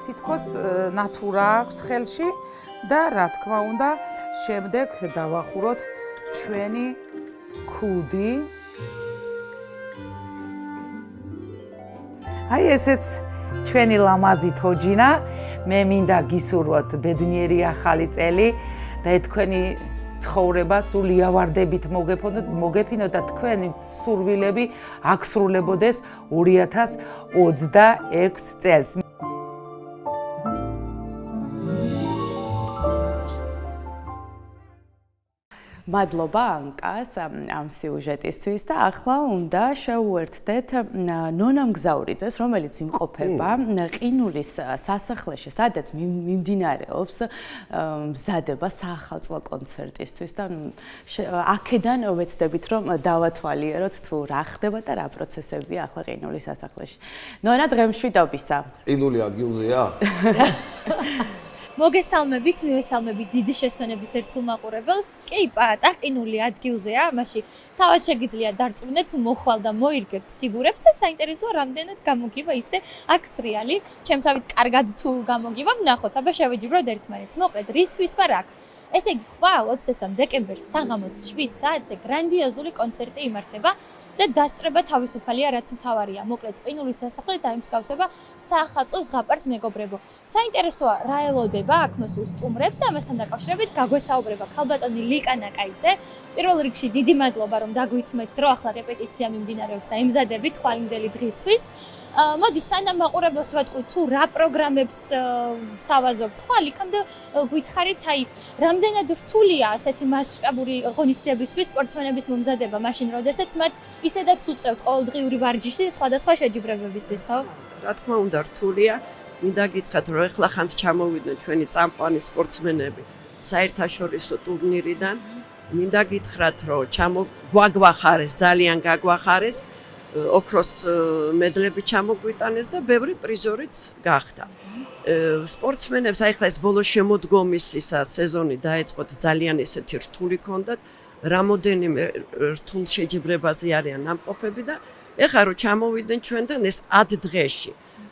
თითქოს ნატურა აქვს ხელში და რა თქმა უნდა შემდეგ დავახუროთ ჩვენი ქუდი აი ესეც ჩვენი ლამაზი თოჯინა მე მინდა გისურვოთ ბედნიერი ახალი წელი და თქვენი ცხოვრება სულ იავარდებით მოგეფინოთ და თქვენი სურვილები აღსრულებოდეს 2026 წელს. მადლობა ანკას ამ სიუჟეტისთვის და ახლა უნდა შევუერთდეთ ნონა მგზავრიძეს, რომელიც იმყოფება ყინულის სასახლეში, სადაც მიმდინარეობს მზადება საახალწლო კონცერტისთვის და აქედან ვეცდებით რომ დავათვალიეროთ თუ რა ხდება და რა პროცესებია ახლა ყინულის სასახლეში. ნონა დღემშვიდობისა. ყინული ადგილზეა? მოგესალმებით, მივესალმებით დიდი შესვენების ერთგულ მაყურებელს. კი, პატა, ყინული ადგილზეა, ამაში თავად შეგიძლია დარწმუნდეთ, თუ მოხვალ და მოირგებთ სიგურებს და საინტერესოა რამდენად გამოგივა ისე აქ სრიალი. ჩემსავით კარგად თუ გამოგივა, ვნახოთ, აბა შევეჯიბროთ ერთმანეთს. მოკლედ, რისთვის ვარ აქ? ესე იგი, ხვალ 23 დეკემბერს საღამოს 7 საათზე გრანდიოზული კონცერტი იმართება და დასწრება თავისუფალია, რაც მთავარია. მოკლედ, ყინულის სასახლე დაიმსგავსება საახალწლო ზღაპარს მეგობრებო. საინტერესოა, რა ელოდება აქ მოსულ სტუმრებს და ამასთან დაკავშირებით გაგვესაუბრება ქალბატონი ლიკა ნაკაიძე. პირველ რიგში დიდი მადლობა, რომ დაგვითმეთ დრო, ახლა რეპეტიცია მიმდინარეობს და იმზადებით ხვალინდელი დღისთვის. მოდი, სანამ მაყურებელს ვატყვი, თუ რა პროგრამებს ვთავაზობთ ხვალ, იქამდე გითხარით, აი, რამდენად რთულია ასეთი მასშტაბური ღონისძიებისთვის სპორტსმენების მომზადება, მაშინ როდესაც მათ ისედაც უწევთ ყოველდღიური ვარჯიში სხვადასხვა შეჯიბრებებისთვის, ხო? რა თქმა უნდა, რთულია. მინდა გითხრათ, რომ ეხლა ხანს ჩამოვიდნენ ჩვენი წამყვანი სპორტსმენები საერთაშორისო ტურნირიდან. მინდა გითხრათ, რომ გვაგვახარეს, ძალიან გაგვახარეს, ოქროს მედლები ჩამოგვიტანეს და ბევრი პრიზორიც გახდა. სპორტსმენებს ახლა ეს ბოლო შემოდგომის სეზონი დაეწყოთ ძალიან ესეთი რთული ქონდათ, რამოდენიმე რთულ შეჯიბრებაზე არიან ამყოფები და ეხლა რომ ჩამოვიდნენ ჩვენთან ეს 10 დღეში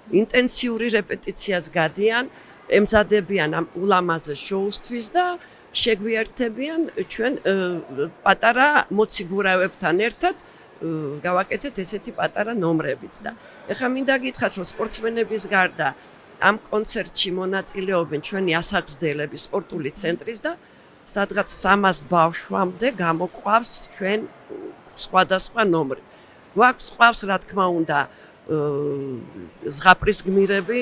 ინტენსიური რეპეტიციას გადიან, ემზადებიან ამ ულამაზეს შოუსთვის და შეგვიერთებიან ჩვენ პატარა მოციგურავებთან ერთად გავაკეთეთ ესეთი პატარა ნომრებიც და ეხლა მინდა გითხრათ რომ სპორტსმენების გარდა ამ კონცერტში მონაწილეობენ ჩვენი ასახსდელები სპორტული ცენტრის და სადღაც 300 ბავშვამდე გამოყვავს ჩვენ სხვადასხვა ნომრი. გვაქვს რა თქმა უნდა ზღაპრის გმირები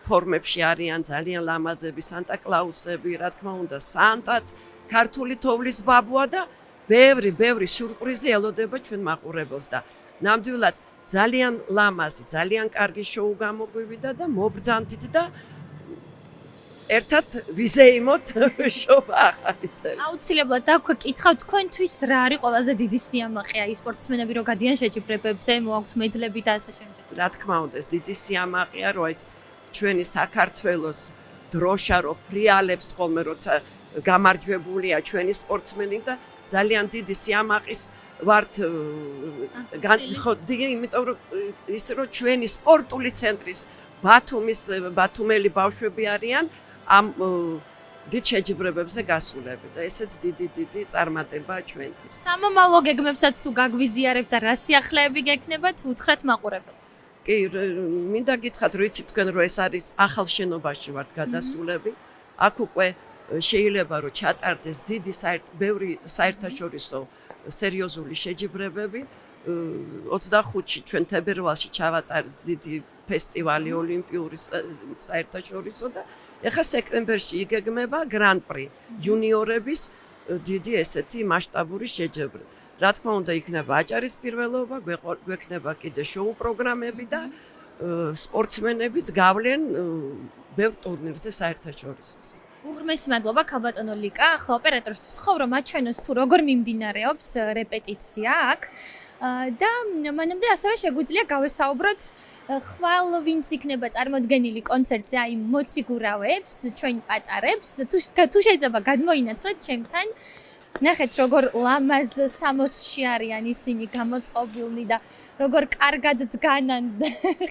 ფორმებში არიან ძალიან ლამაზები, სანტა-კლაუსები, რა თქმა უნდა, სანტაც, ქართული თოვლის ბაბუა და ბევრი სიურპრიზი ელოდება ჩვენ მაყურებელს და ნამდვილად ძალიან ლამაზი, ძალიან კარგი შოუ გამოგვივიდა და მობრძანდით და ერთად ვიზეიმოთ შობა ახალი წელი. აუცილებლად დაგვეკითხავთ თქვენთვის რა არის ყველაზე დიდი სიამაყე აი სპორტსმენები რო გადიან შეჯიბრებებზე, მოაქვთ მედლები და ასე შემდეგ. რა თქმა უნდა, ეს დიდი სიამაყეა, რომ ეს ჩვენი საქართველოს დროშა რო ფრიალებს ხოლმე, როცა გამარჯვებულია ჩვენი სპორტსმენი და ძალიან დიდი სიამაყის ვართ განხოდი, იმიტომ რომ ის რომ ჩვენი სპორტული ცენტრის ბათუმელი ბავშვები არიან ამ დიდ შეჯიბრებებზე გასულები და ესეც დიდი წარმატებაა ჩვენთვის. სამომავლო გეგმებსაც თუ გაგვიზიარებთ და რა სიახლეები გექნებათ, უთხრათ მაყურებელს. კი, მინდა გითხრათ, რომ იცით თქვენ რომ ეს არის ახალ შენობაში ვართ გადასულები. აქ უკვე შეიძლება რომ ჩატარდეს ბევრი საერთაშორისო სერიოზული შეჯიბრებები. 25-ში ჩვენ თებერვალში ჩავატარეთ დიდი ფესტივალი ოლიმპიური საერთაშორისო და ეხლა სექტემბერში იგეგმება გრან-პრი იუნიორების დიდი ესეთი მასშტაბური შეჯიბრება. რა თქმა უნდა, იქნება აჭარის პირველობა, გვექნება კიდე შოუ პროგრამები და სპორტსმენებიც გავლენ ბევრ ტურნირზე საერთაშორისოზე. უღრმესი მადლობა ქალბატონო ლიკა. ახლა ოპერატორს ვთხოვ რომ აჩვენოს თუ როგორ მიმდინარეობს რეპეტიცია აქ. და მანამდე ასევე შეგვიძლია გავესაუბროთ ხვალ ვინც იქნება წარმოდგენილი კონცერტზე, აი მოციგურავებს, ჩვენ პატარებს, თუ შეიძლება გადმოინაცვლოთ ჩემთან. ნახეთ როგორ ლამაზ სამოსში არიან ისინი გამოწყობილნი და როგორ კარგად დგანან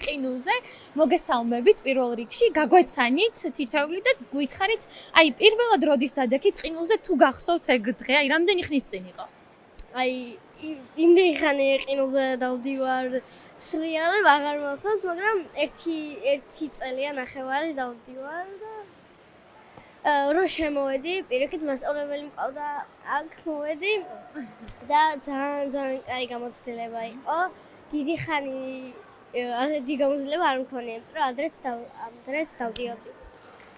ყინულზე. მოგესალმებით პირველ რიგში, გაგვეცანით თითოეული და გითხარით, აი პირველად როდის დადექით ყინულზე თუ გახსოვთ ეგ დღე, აი რამდენი ხნის წინ იყო? აი იმდენი ხანი ყინულზე დავდივარ სრიალებ აღარ მახსოვს, მაგრამ ერთი წელია ნახევარი დავდივარ და რო შემოვედი, პირიქით მასწავლებელი მყავდა, აქ მოვედი და ძალიან კაი გამოცდილება იყო. დიდი ხანი ასეთი გამოცდილება არ მქონია, იმიტომ რომ ადრეც დავდიოდი.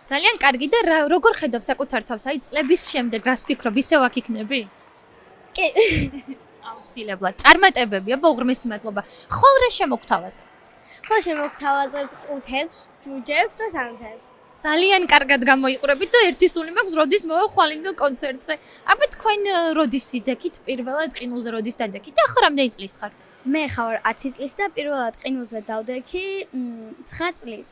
ძალიან კარგი და როგორ ხედავ საკუთარ თავს, აი წლების შემდეგ რას ფიქრობ, ისევ აქ იქნები? კი. აუცილებლად. წარმატებები, აბა უღრმესი მადლობა. ხვალ რა შემოგთავაზებ? ხვალ შემოგთავაზებთ ყუთებს, ჯუჯებს და სანთეს. ძალიან კარგად გამოიყურებით და ერთი სული მაქვს, როდის მოვა ხვალინდელ კონცერტზე. აბა თქვენ როდის იდექით პირველად ყინულზე როდის დადექით და ახლა რამდენი წლის ხართ? მე ხარ 10 წლის და პირველად ყინულზე დავდექი 9 წლის.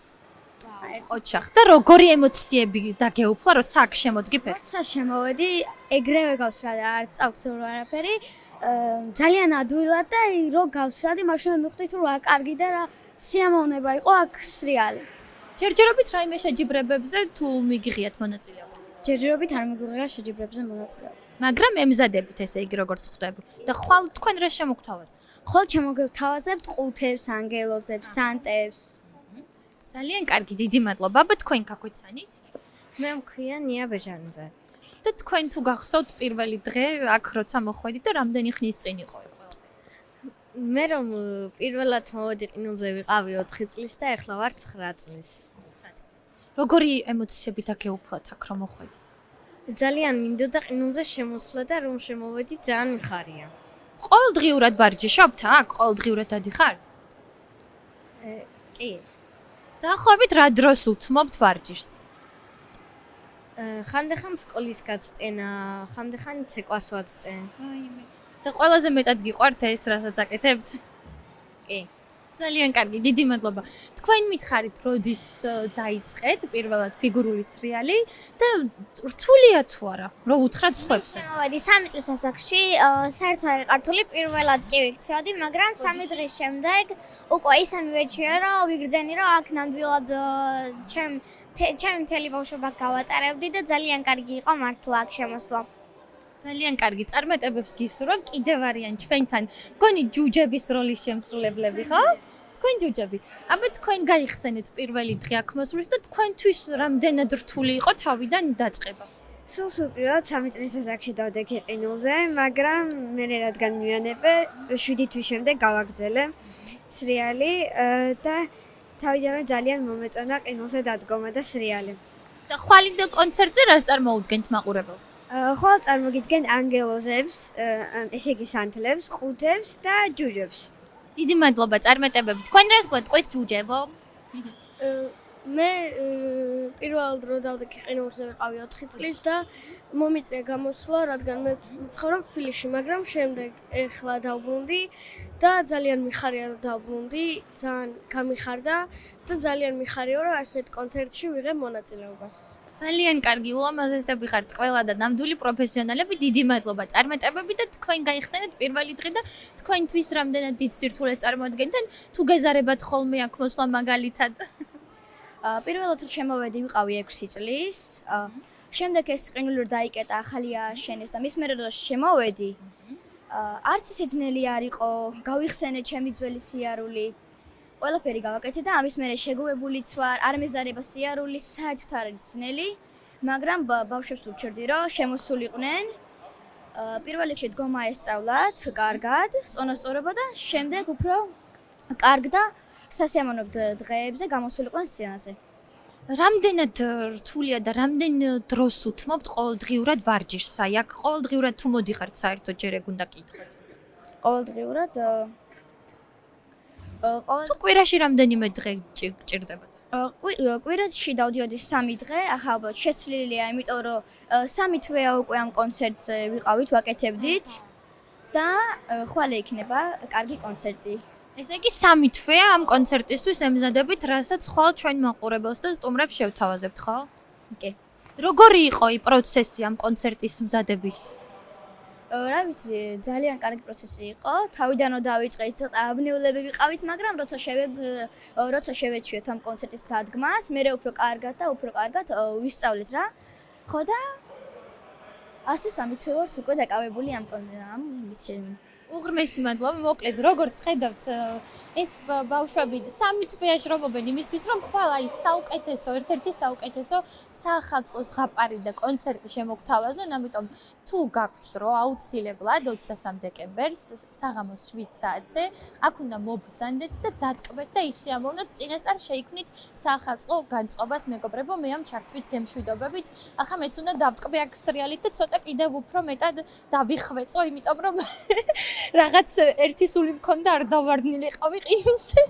ოჩახ და როგორი ემოციები დაგეუფლა, როცა აქ შემოდგი ფეხი? როცა შემოვედი, ეგრევე გავსრადი, არ წავქცეულ არაფერი. ძალიან ადვილად და რო გავსრადი, მაშინ მივხვდი თუ რა კარგი და რა სიამოვნება იყო აქ სრიალი. ჯერჯერობით რაიმე შეჯიბრებებზე თუ მიგიღიათ მონაწილეობა? ჯერჯერობით არ მიგვიღია შეჯიბრებებზე მონაწილეობა. მაგრამ ემზადებით ესე იგი როგორც ხვდები. და ხვალ თქვენ რა შემოგთავაზებთ? ხვალ შემოგთავაზებთ ყუთებს, ანგელოზებს, სანტებს. ძალიან კარგი, დიდი მადლობა. აბა თქვენ გაგვეცანით? მე მქვია ნია ბეჟანიძე. და თქვენ თუ გახსოვთ პირველი დღე აქ როცა მოხვედით და რამდენი ხნის წინ იყო? მე რომ პირველად მოვედი ყინულზე ვიყავი 4 წლის და ახლა ვარ 9 წლის. როგორი ემოციები დაგეუფლათ აქ რომ მოხვედით? ძალიან მინდოდა ყინულზე შემოსვლა და რომ შემოვედი ძალიან მიხარია. ყოველდღიურად ვარჯიშობთ აქ? ყოველდღიურად დადიხართ? კი. დაახლოებით რა დროს უთმობთ ვარჯიშს? ხანდახან სკოლის გაწენა, ხანდახან ცეკვას ვაწწენ. და ყველაზე მეტად გიყვართ ეს, რასაც აკეთებთ? კი. ძალიან კარგი, დიდი მადლობა. თქვენ მითხარით, როდის დაიწყეთ პირველად ფიგურული სრიალი და რთულია თუ არა? რო უთხრათ სხვებსაც. შემოვედი 3 წლის ასაკში, საერთოდ არ ყართული პირველად კი ვიქცეოდი, მაგრამ 3 დღის შემდეგ უკვე ისე მივეჩვია, რომ ვიგრძენი, რომ აქ ნამდვილად ჩემი მთელი ბავშვობა გავატარებდი და ძალიან კარგი იყო მართლა აქ შემოსვლა. ძალიან კარგი, წარმატებებს გისურვებ. კიდევ არიან ჩვენთან მგონი ჯუჯების როლის შემსრულებლები, ხო? თქვენ ჯუჯები. აბა თქვენ გაიხსენეთ პირველი დღე აქ მოსვლის და თქვენთვის რამდენად რთული იყო თავიდან დაწყება? სულ პირველად 3 წლის ასაკში დავდექი ყინულზე, მაგრამ მე რადგან მივანებე 7 თვის შემდეგ გავაგრძელე სრიალი და თავიდანვე ძალიან მომეწონა ყინულზე დადგომა და სრიალი. და ხვალინდელ კონცერტზე რას წარმოუდგენთ მაყურებელს? ხვალ წარმოგიდგენ ანგელოზებს, ესე იგი სანთლებს, ყუთებს და ჯუჯებს. დიდი მადლობა, წარმატებები. თქვენ რას გვეტყვით ჯუჯებო? მე პირველ დრო დავდექი ყინულზე ვიყავი 4 წლის და მომიწია გამოსვლა, რადგან მე ცხოვრობ თბილისში, მაგრამ შემდეგ ეხლა დავბრუნდი და ძალიან მიხარია რომ დავბრუნდი, ძალიან გამიხარდა და ძალიან მიხარია რომ ასეთ კონცერტში ვიღებ მონაწილეობას. ძალიან კარგი ულამაზესები ხართ ყველა და ნამდვილი პროფესიონალები. დიდი მადლობა წარმატებები და თქვენ გაიხსენეთ პირველი დღე და თქვენთვის რამდენად დიდ სირთულეს წარმოადგენთ ან თუ გეზარებათ ხოლმე აქ მოსვლა მაგალითად. პირველად შემოვედი ვიყავი 6 წლის. შემდეგ ეს ყინული დაიკეტა, ახალი ააშენეს და მის მერე რომ შემოვედი, არც ისე ძნელი არ იყო, გავიხსენე ჩემი ძველი სიარული. ყველაფერი გავაკეთე და ამის მერე შეგუებულიც ვარ, არ მეზარება სიარული, საერთოდ არ არის ძნელი, მაგრამ ბავშვებს ვუჩერდი რომ შემოსულიყვნენ. პირველ რიგში დგომა ესწავლათ, კარგად, წონასწორობა და შემდეგ უფრო კარგ და სასიამოვნო დღეებზე გამოსულიყვნენ სცენაზე. რამდენად რთულია და რამდენ დროს უთმობთ ყოველდღიურად ვარჯიშს? აი აქ ყოველდღიურად თუ მოდიხართ საერთოდ ჯერ ეგ უნდა კითხოთ. ყოველდღიურად თუ კვირაში რამდენიმე დღე გჭირდებათ? კვირაში დავდიოდი 3 დღე, ახლა ალბათ შეცვლილია, იმიტომ რომ 3 თვეა უკვე ამ კონცერტზე ვიყავით, ვაკეთებდით და ხვალე იქნება კარგი კონცერტი. ესე იგი 3 თვეა ამ კონცერტისთვის ემზადებით, რასაც ხვალ ჩვენ მაყურებელს და სტუმრებს შევთავაზებთ, ხო? კი. როგორი იყო პროცესი ამ კონცერტის მზადების? რა ვიცი, ძალიან კარგი პროცესი იყო. თავიდანო დავიწყე, ცოტა აბნეულები ვიყავით, მაგრამ როცა შევეჩვიოთ ამ კონცერტის დადგმას, მე უფრო კარგად ვისწავლეთ რა. ხო და ასე 3 თვე ვართ უკვე დაკავებული ამ იმით. უღრმესი მადლობა, მოკლედ როგორც ხედავთ, ეს ბავშვები 3 თვეაში რომობენ იმისთვის, რომ ხვალ აი საუკეთესო, ერთ-ერთი საუკეთესო საახალწლო ზღაპარი და კონცერტი შემოგთავაზონ, ამიტომ თუ გაქვთ დრო, აუცილებლად 23 დეკემბერს საღამოს 7 საათზე აქ უნდა მობრძანდეთ და დატკბეთ და ისიამოვნოთ, წინასწარ შეიქმნით საახალწლო განწყობას, მეგობრებო, მე ამ ჩართვით გემშვიდობებით. ახლა მეც უნდა დავტკბე აქ სრიალით და ცოტა კიდევ უფრო მეტად დავიხვეწო, იმიტომ რომ რაღაც ერთი სული მქონდა არ დავარდნილიყავი ყინულზე.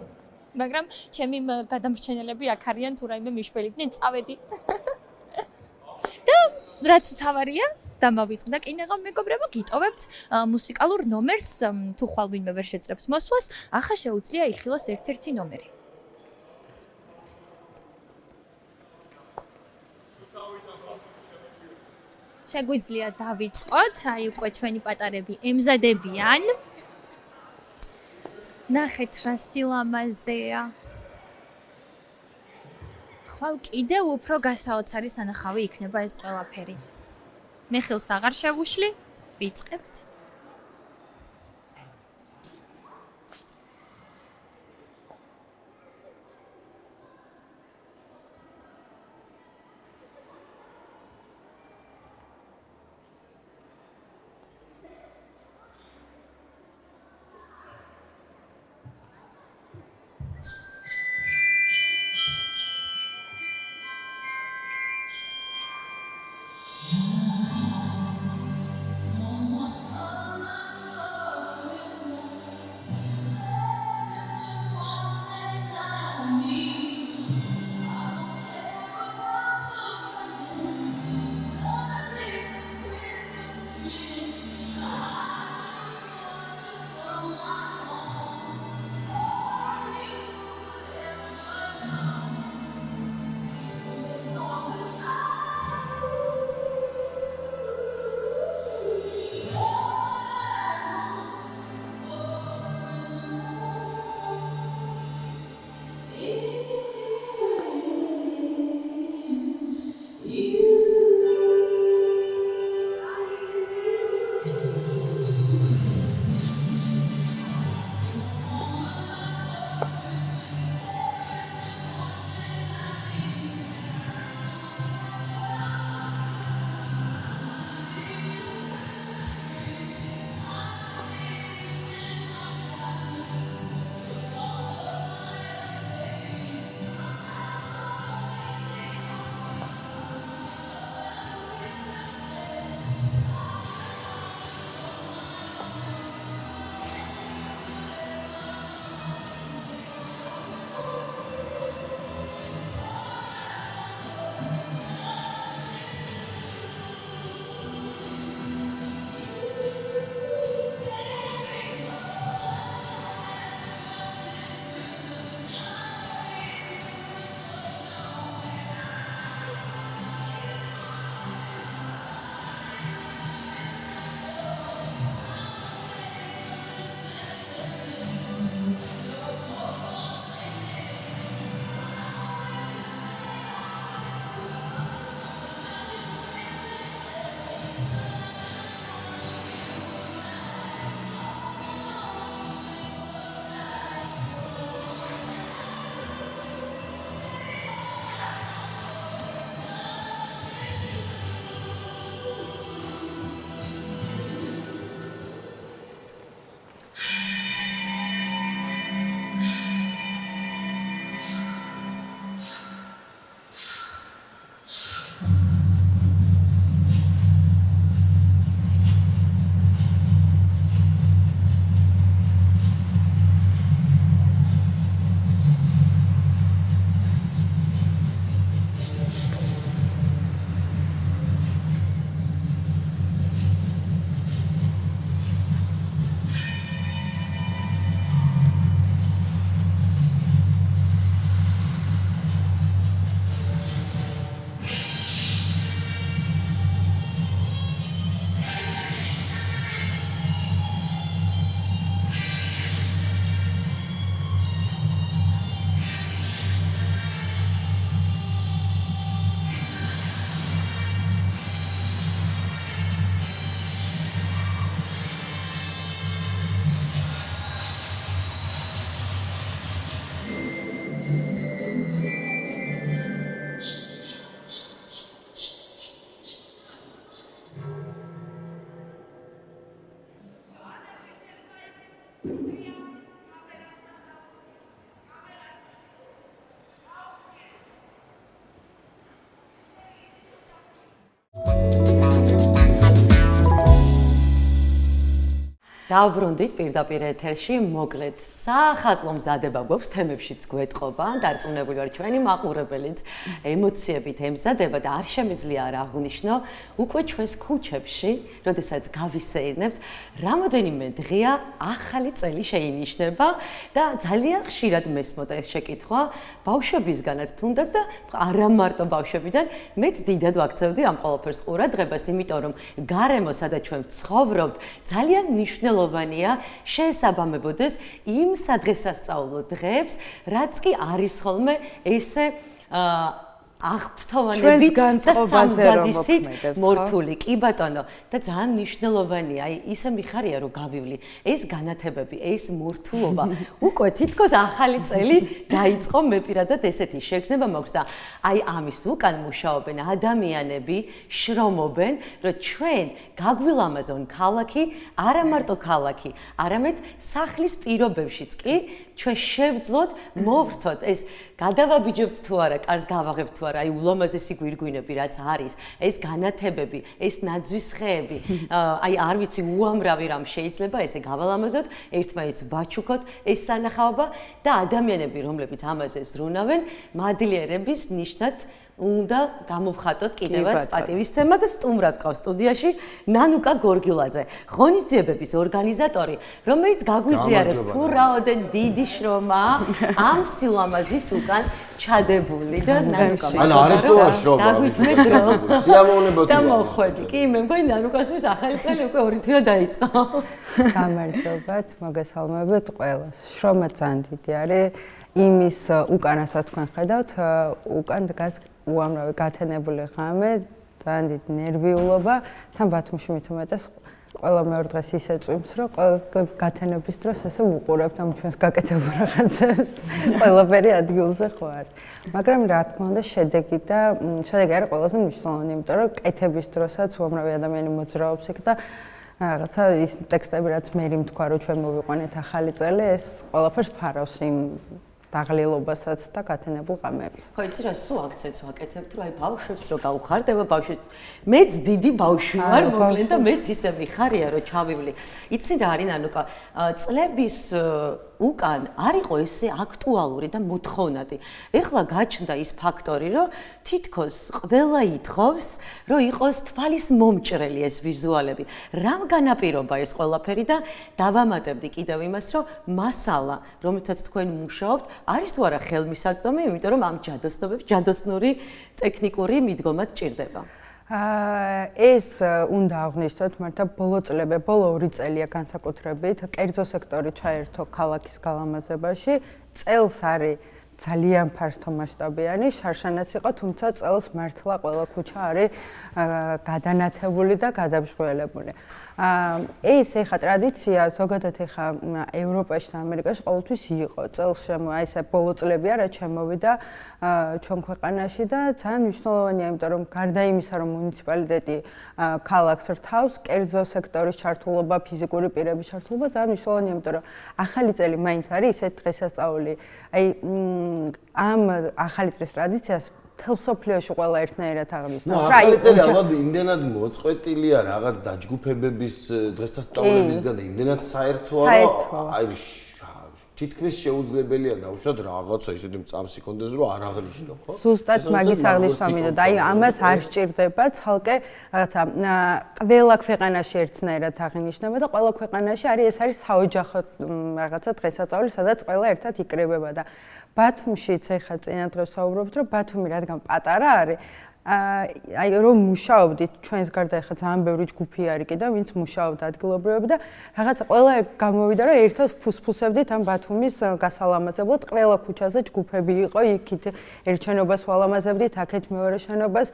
მაგრამ ჩემი გადამრჩენელები აქ არიან, თუ რაიმე მიშველიდნენ, წავედი. და რაც მთავარია, დამავიწყდა კინეღა მეგობრებო, გიტოვებთ მუსიკალურ ნომერს, თუ ხვალ ვინმე ვერ შეძლებს მოსვლას, ახლა შეუძლია იხილოს ერთ-ერთი ნომერი. შეგვიძლია დავიწყოთ, აი უკვე ჩვენი პატარები ემზადებიან. ნახეთ რა სილამაზეა. ხვალ კიდევ უფრო გასაოცარი სანახავი იქნება ეს ყველაფერი. მე ხელს აღარ შევუშლი, ვიწყებთ. დავბრუნდით პირდაპირ ეთერში, მოკლედ სახალხო მზადება გვაქვს თემებშიც გვეტყობა, დარწმუნებული ვარ ჩვენი მაყურებელიც ემოციებით ემზადება და არ შემიძლია არ აღვნიშნო უკვე ჩვენს ქუჩებში, როდესაც გავისეირნებთ, რამოდენიმე დღეა ახალი წელი შეინიშნება და ძალიან ხშირად მესმოდა ეს შეკითხვა ბავშვებისგანაც თუნდაც და არა მარტო ბავშვებიდან, მეც დიდად ვაქცევდი ამ ყველაფერს ყურადღებას, იმიტომ რომ გარემო სადაც ჩვენ ცხოვრობთ ძალიან მნიშვნელოვანია შეესაბამებოდეს იმ სადღესასწაულო დღეებს, რაც კი არის ხოლმე ესე აღფრთოვანებით და სამზადისით მორთული. კი ბატონო, და ძალიან მნიშვნელოვანია, აი ისე მიხარია რომ გავივლი. ეს განათებები, ეს მორთულობა უკვე თითქოს ახალი წელი დაიწყო, მე პირადად ესეთი შეგრძნება მაქვს და აი ამის უკან მუშაობენ ადამიანები, შრომობენ, რომ ჩვენ გაგვილამაზონ ქალაქი, არა მარტო ქალაქი, არამედ სახლის პირობებშიც კი ჩვენ შევძლოთ, მოვრთოთ ეს გადავაბიჯებთ თუ არა, კარს გავაღებთ თუ არა, აი ულამაზესი გვირგვინები რაც არის, ეს განათებები, ეს ნაძვის ხეები, აი არ ვიცი უამრავი რამ შეიძლება ესე გავალამაზოთ, ერთმანეთს ვაჩუქოთ ეს სანახაობა და ადამიანები, რომლებიც ამაზე ზრუნავენ, მადლიერების ნიშნად უნდა გამოვხატოთ კიდევაც პატივისცემა და სტუმრად ყავს სტუდიაში ნანუკა გორგილაძე, ღონისძიებების ორგანიზატორი, რომელიც გაგვიზიარებს თუ რაოდენ დიდი შრომაა ამ სილამაზის უკან ჩადებული და ნანუკა ანუ არის რა შრომა დაგვიძმეთ დრო სიამოვნებოთი და მოხვედი კი მე მგონი ნანუკასთვის ახალი წელი უკვე 2 თვეა დაიწყო გამარჯობათ მოგესალმებით ყველას შრომა ძალიან დიდი არის იმის უკანასაც თქვენ ხედავთ უკან დგას უამრავი გათენებული ღამე, ძალიან დიდი ნერვიულობა, თან ბათუმში მით უმეტეს ყველა მეორე დღეს ისე წვიმს, რომ გათენების დროს ესე ვუყურებთ ამ ჩვენს გაკეთებულ რაღაცებს. ყველაფერი ადგილზე ხო არის. მაგრამ რა თქმა უნდა, შედეგი არის ყველაზე მნიშვნელოვანი, იმიტომ რომ კეთების დროსაც უამრავი ადამიანი მოძრაობს იქ და რაღაცა ის ტექსტები რაც მე მითქვა, რომ ჩვენ მოვიყვანეთ ახალი წელი, ეს ყველაფერს ფარავს იმ დაღლილობასაც და გათენებულ ღამეებს. ხო, იცი რა, სულ აქცენტს ვაკეთებთ, რომ აი ბავშვებს რო გავხარდება, ბავშვი მეც დიდი ბავშვი ვარ, მოკლედ და მეც ისე ვიხარია, რომ ჩავივლი. იცი რა არის, ნანუკა, წლების უკან არ იყო ესე აქტუალური და მოთხოვნადი. ეხლა გაჩნდა ის ფაქტორი, რომ თითქოს ყველა ითხოვს, რომ იყოს თვალის მომჭრელი ეს ვიზუალები. რამ განაპირობა ეს ყველაფერი და დავამატებდი კიდევ იმას, რომ მასალა, რომელთაც თქვენ მუშაობთ, არის თუ არა ხელმისაწვდომი, იმიტომ რომ ამ ჯადოსნობებს ჯადოსნური ტექნიკური მიდგომაც ჭირდება. ეს უნდა აღვნიშნოთ, მაგრამ ბოლო 2 წელია განსაკუთრებით კერძო სექტორი ჩაერთო ქალაქის გალამაზებაში. წელს არის ძალიან ფართო მასშტაბიანი, შარშანაც იყო, თუმცა წელს მართლა ყველა ქუჩა არის გადანათებული და გადამშველებული. ეს ეხა ტრადიცია ზოგადად ეხა ევროპაში და ამერიკაში ყოველთვის იყო. წელს აი ესე ბოლო წლებია რაც შემოვიდა ჩვენ ქვეყანაში და ძალიან მნიშვნელოვანია, იმიტომ რომ გარდა იმისა, რომ მუნიციპალიტეტი ქალაქს რთავს, კერძო სექტორის ჩართულობა, ფიზიკური პირების ჩართულობა ძალიან მნიშვნელოვანია, იმიტომ რომ ახალი წელი მაინც არის ისეთ დღესასწაული. აი ამ ახალი წლის ტრადიციას თელ სოფლიოში ყველა ერთნაირად აღნიშნავს. ახალი წელი ალბათ იმდენად მოწყვეტილია რაღაც დაჯგუფებების დღესასწაულებისგან და იმდენად საერთოა, რომ აი თითქმის შეუძლებელია დავუშვათ რაღაცა ისეთი მწამსი კონდეს რომ არ აღნიშნო, ხო? ზუსტად მაგის აღნიშვნა მინდოდა. აი ამას არ სჭირდება ცალკე რაღაცა ყველა ქვეყანაში ერთნაირად აღინიშნება და ყველა ქვეყანაში ეს არის საოჯახო რაღაცა დღესასწაული, სადაც ყველა ერთად იკრიბება და ბათუმშიც ეხლა წინა დღეს საუბრობთ, რომ ბათუმი რადგან პატარა არის, აი რომ მუშაობდით ჩვენს გარდა ეხლა ძალიან ბევრი ჯგუფი არის კიდე, ვინც მუშაობდა ადგილობრივები და რაღაცა ყველა გამოვიდა, რომ ერთად ფუსფუსებდით ამ ბათუმის გასალამაზებლად, ყველა ქუჩაზე ჯგუფები იყო, იქით ერთ შენობას ვალამაზებდით, აქეთ მეორე შენობას,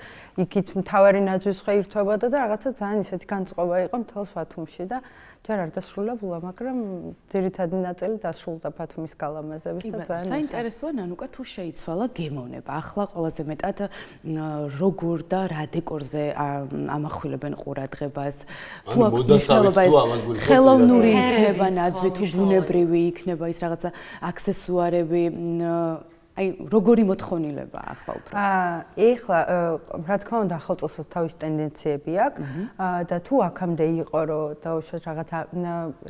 იქით მთავარი ნაძვის ხე ირთვებოდა და რაღაცა ძალიან ისეთი განწყობა იყო მთელს ბათუმში და ჯერ არ დასრულებულა, მაგრამ ძირითადი ნაწილი დასრულდა ბათუმის გალამაზების და ძალიან საინტერესოა ნანუკა თუ შეიცვალა გემოვნება. ახლა ყველაზე მეტად როგორ და რა დეკორზე ამახვილებენ ყურადღებას. თუ აქვს მნიშვნელობა ეს ხელოვნური იქნება ნაძვი თუ ბუნებრივი იქნება ის რაღაცა აქსესუარები აი როგორი მოთხოვნილება ახლა უფრო? ეხლა რა თქმა უნდა ახალ წელსაც თავის ტენდენციები აქვს და თუ აქამდე იყო რომ დაუშვათ რაღაცა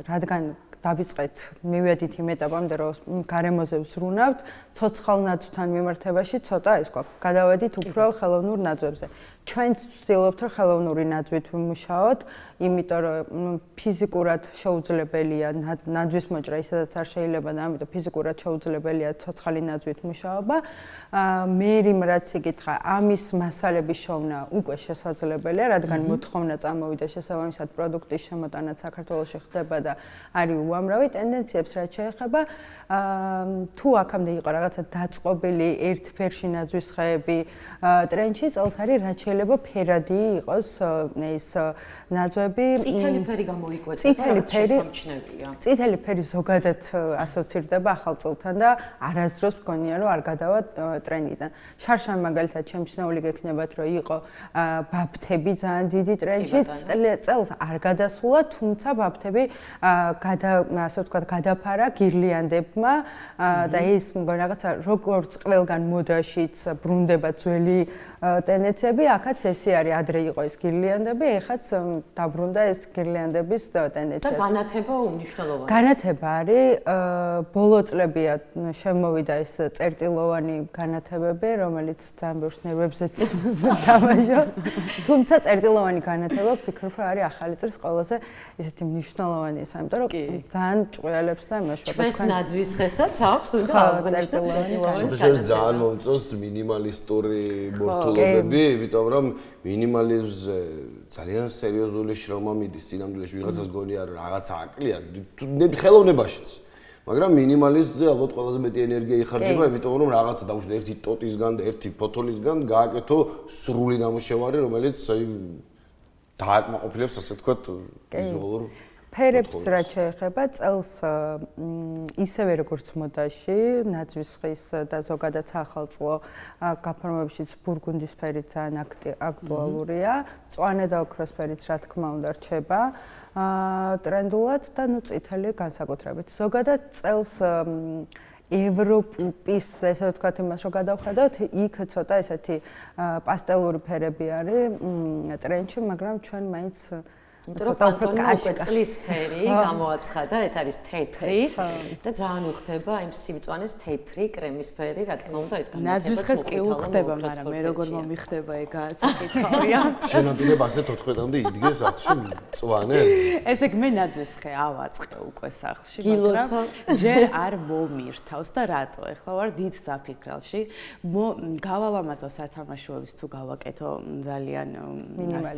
რადგან დავიწყეთ მივედით იმ ეტაპამდე რომ გარემოზე ვზრუნავთ ცოცხალ ნაძვთან მიმართებაში ცოტა ის გვაქვს გადავედით უფრო ხელოვნურ ნაძვებზე ჩვენც ვცდილობთ რომ ხელოვნური ნაძვით ვიმუშაოთ იმიტომ რომ ფიზიკურად შეუძლებელია ნაძვის მოჭრა ისედაც არ შეიძლება და ამიტომ ფიზიკურად შეუძლებელია ცოცხალი ნაძვით მუშაობა მე რაც იკითხა ამის მასალების შოვნა უკვე შესაძლებელია რადგან მოთხოვნა წამოვიდა შესაბამისად პროდუქტის შემოტანაც საქართველოში ხდება და არის უამრავი ტენდენციებს რაც შეეხება თუ აქამდე იყო რაღაცა დაწყობილი ერთფერში ნაძვის ხეები ტრენდში წელს არის რაც შეიძლება ფერადი იყოს ეს ნაძვები წითელი ფერი გამოიკვეთა და შესამჩნევია წითელი ფერი ზოგადად ასოცირდება ახალ წელთან და არასდროს მგონია რომ არ გადავა ტრენდიდან შარშან მაგალითად შემჩნეული გექნებათ რომ იყო ბაფთები ძალიან დიდი ტრენდში წელს არ გადასულა თუმცა ბაფთები ასე ვთქვათ გადაფარა გირლიანდებმა და ეს მგონი რაღაცა როგორც ყველგან მოდაშიც ბრუნდება ძველი ტენდენციები აქაც ესე არის ადრე იყო ეს გირლიანდები ეხაც დაბრუნდა ეს გირლიანდების ტენდენცია და განათება უმნიშვნელოვანია განათება არის ბოლო წლებია შემოვიდა ეს წერტილოვანი განათებები რომელიც ძალიან ბევრს ნერვებზეც დამაჟობს თუმცა წერტილოვანი განათება ვფიქრობ რომ არის ახალი წლის ყველაზე ესეთი მნიშვნელოვანი ის ამიტომ რომ ძალიან ჭყუელებს და იმაშობა ჩვენს ნაძვის ხესაც აქვს უნდა აღნიშნოთ წერტილოვანი ძალიან მომწონს მინიმალისტური მორთულობები იმიტომ რომ მინიმალიზმზე ძალიან სერიოზული შრომა მიდის სინამდვილეში ვიღაცას გონია რომ რაღაცა აკლია ხელოვნებაშიც მაგრამ მინიმალიზმზე ალბათ ყველაზე მეტი ენერგია იხარჯება იმიტომ რომ რაღაცა დაუშვათ ერთი ტოტისგან და ერთი ფოთოლისგან გააკეთო სრული ნამუშევარი რომელიც აი დააკმაყოფილებს ასე ვთქვათ ვიზუალურ ფერებს რაც შეეხება წელს ისევე როგორც მოდაში ნაძვის ხის და ზოგადად ახალწლო გაფორმებაშიც ბურგუნდის ფერი ძალიან აქტუალურია მწვანე და ოქროს ფერიც რა თქმა უნდა რჩება ტრენდულად და ნუ წითელი განსაკუთრებით ზოგადად წელს ევროპის ესე ვთქვათ იმას რომ გადავხედოთ იქ ცოტა ესეთი პასტელური ფერები არის ტრენდში მაგრამ ჩვენ მაინც იმიტომ რომ პანტონი უკვე წლის ფერი გამოაცხადა, ეს არის თეთრი და ძალიან უხდება იმ სიმწვანეს თეთრი კრემისფერი, რა თქმა უნდა, ეს განათება ნაძვის ხეს კი უხდება, მაგრამ მე როგორ მომიხდება ეგა საკითხია. შენადირებ ასე 14-მდე იდგეს ახში მწვანე? ესე იგი მე ნაძვის ხე ავაწყე უკვე სახლში, მაგრამ ჯერ არ მომირთავს და რატო? ეხლა ვარ დიდ საფიქრალში. გავალამაზო სათამაშოებს თუ გავაკეთო ძალიან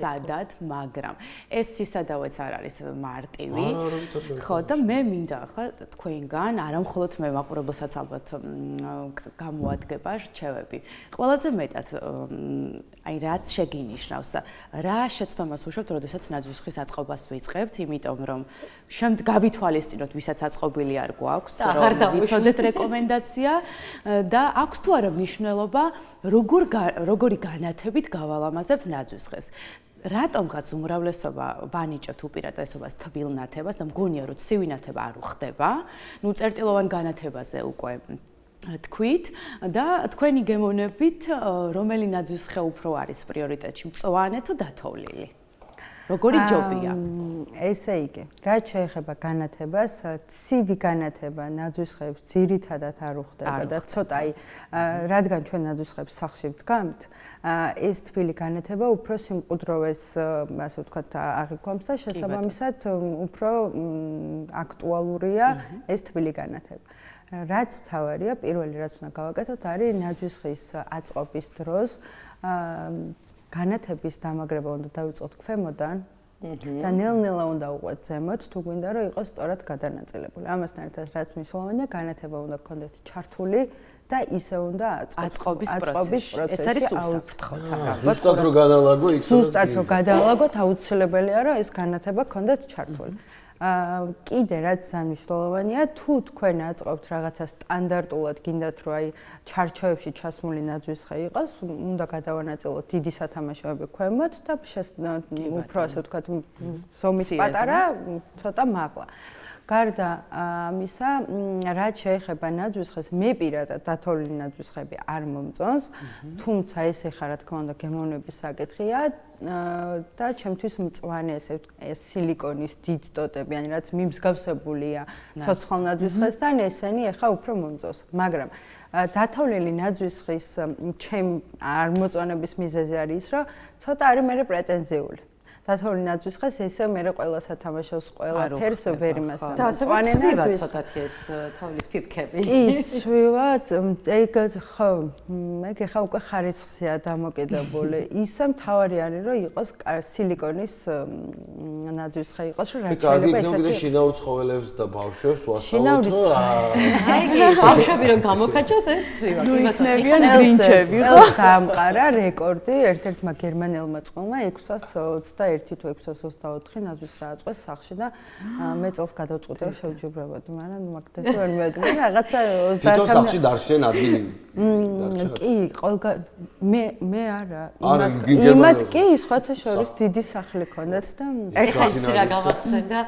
სადად, მაგრამ ეს ისადავეც არ არის მარტივი. ხო და მე მინდა ახლა თქვენგან, არა მხოლოდ მე მაყურებელსაც ალბათ გამოადგება რჩევები. ყველაზე მეტად აი რაც შეგინიშნავს და რა შეცდომას უშვებთ, როდესაც ნაძვის ხის აწყობას ვიწყებთ, იმიტომ რომ შემდეგ გავითვალისწინოთ, ვისაც აწყობილი არ გვაქვს, რომ ვიცოდეთ რეკომენდაცია და აქვს თუ არა მნიშვნელობა, როგორი განათებით გავალამაზებთ ნაძვის ხეს. რატომღაც უმრავლესობა ვანიჭებთ უპირატესობას თბილ ნათებას და მგონია რომ ცივი ნათება არ უხდება. ნუ წერტილოვან განათებაზე უკვე თქვით და თქვენი გემოვნებით რომელი ნაძვის ხე უფრო არის პრიორიტეტში, მწვანე თუ დათოვლილი? როგორი ჯობია? ესე იგი, რაც შეეხება განათებას, ცივი განათება ნაძვის ხეებს ძირითადად არ უხდება და ცოტა აი რადგან ჩვენ ნაძვის ხეებს სახლში ვდგამთ, ეს თბილი განათება უფრო სიმყუდროვეს, ასე ვთქვათ, აღიქვამს და შესაბამისად უფრო აქტუალურია ეს თბილი განათება. რაც მთავარია, პირველი რაც უნდა გავაკეთოთ, არის ნაძვის ხის აწყობის დროს განათების დამაგრება უნდა დავიწყოთ ქვემოდან და ნელ-ნელა უნდა უყვეთ ზემოთ, თუ გვინდა რომ იყოს სწორად გადანაწილებული. ამასთან ერთად რაც მნიშვნელოვანია, განათება უნდა გქონდეთ ჩართული და ისე უნდა აწყობის პროცესში. ეს არის უსაფრთხო. ზუსტად რომ გადალაგო, იქ ზუსტად რომ გადალაგოთ, აუცილებელია რომ ეს განათება გქონდეთ ჩართული. კიდე რაც მნიშვნელოვანია, თუ თქვენ აწყობთ რაღაცა სტანდარტულად, გინდათ რომ აი ჩარჩოებში ჩასმული ნაძვის ხე იყოს, უნდა გადავანაწილოთ დიდი სათამაშოები ქვემოთ და უფრო ასე ვთქვათ, ზომით პატარა, ცოტა მაღლა. გარდა ამისა, რაც შეეხება ნაძვისხეს, მე პირადად დათოვლილი ნაძვისხები არ მომწონს, თუმცა ეს ეხა რა თქმა უნდა გემოვნების საკითხია და ჩემთვის მწვანე ეს სილიკონის დიდ ტოტები, ანუ რაც მიმსგავსებულია ცოცხალ ნაძვისხესთან, ესენი ეხა უფრო მომწონს, მაგრამ დათოვლილი ნაძვისხის ჩემ არ მოწონების მიზეზი არის ის, რომ ცოტა არის მე პრეტენზიული. დათოვლილი ნაძვისხეს ესე მე ყველა სათამაშოს ყველა ფერს ვერ იმასა. და ასევე ცვივა ცოტათი ეს თავის ფიფქები. კი, ცვივად, ეგ ხო, ეგ ხა უკვე ხარისხია დამოკიდებული. ისე მთავარი არის რომ იყოს სილიკონის ნაძვისხე იყოს, რომ რაც შეიძლება ესეთი. კიდე შინაურ ცხოველებს და ბავშვებს შინაური აი კი, ბავშვები რომ გამოკაჭოს ეს ცვივა. იქნებიან ბრინჯები, ხო? გამყარა რეკორდი ერთ-ერთმა გერმანელმა წყვილმა 621 თუ 624 ნაძვისხე აწყვეს სახლში და მე წელს გადავწყვიტე რომ შევჯიბრებოდი, მაგრამ მაგდაც ვერ მეგონა რაღაცა 30 თვითონ სახლში დარჩენ ადგილი. კი, ყველგან მე არა. იმათ კი სხვათა შორის დიდი სახლი ქონდათ და ეხლა იცი რა გავახსენდა,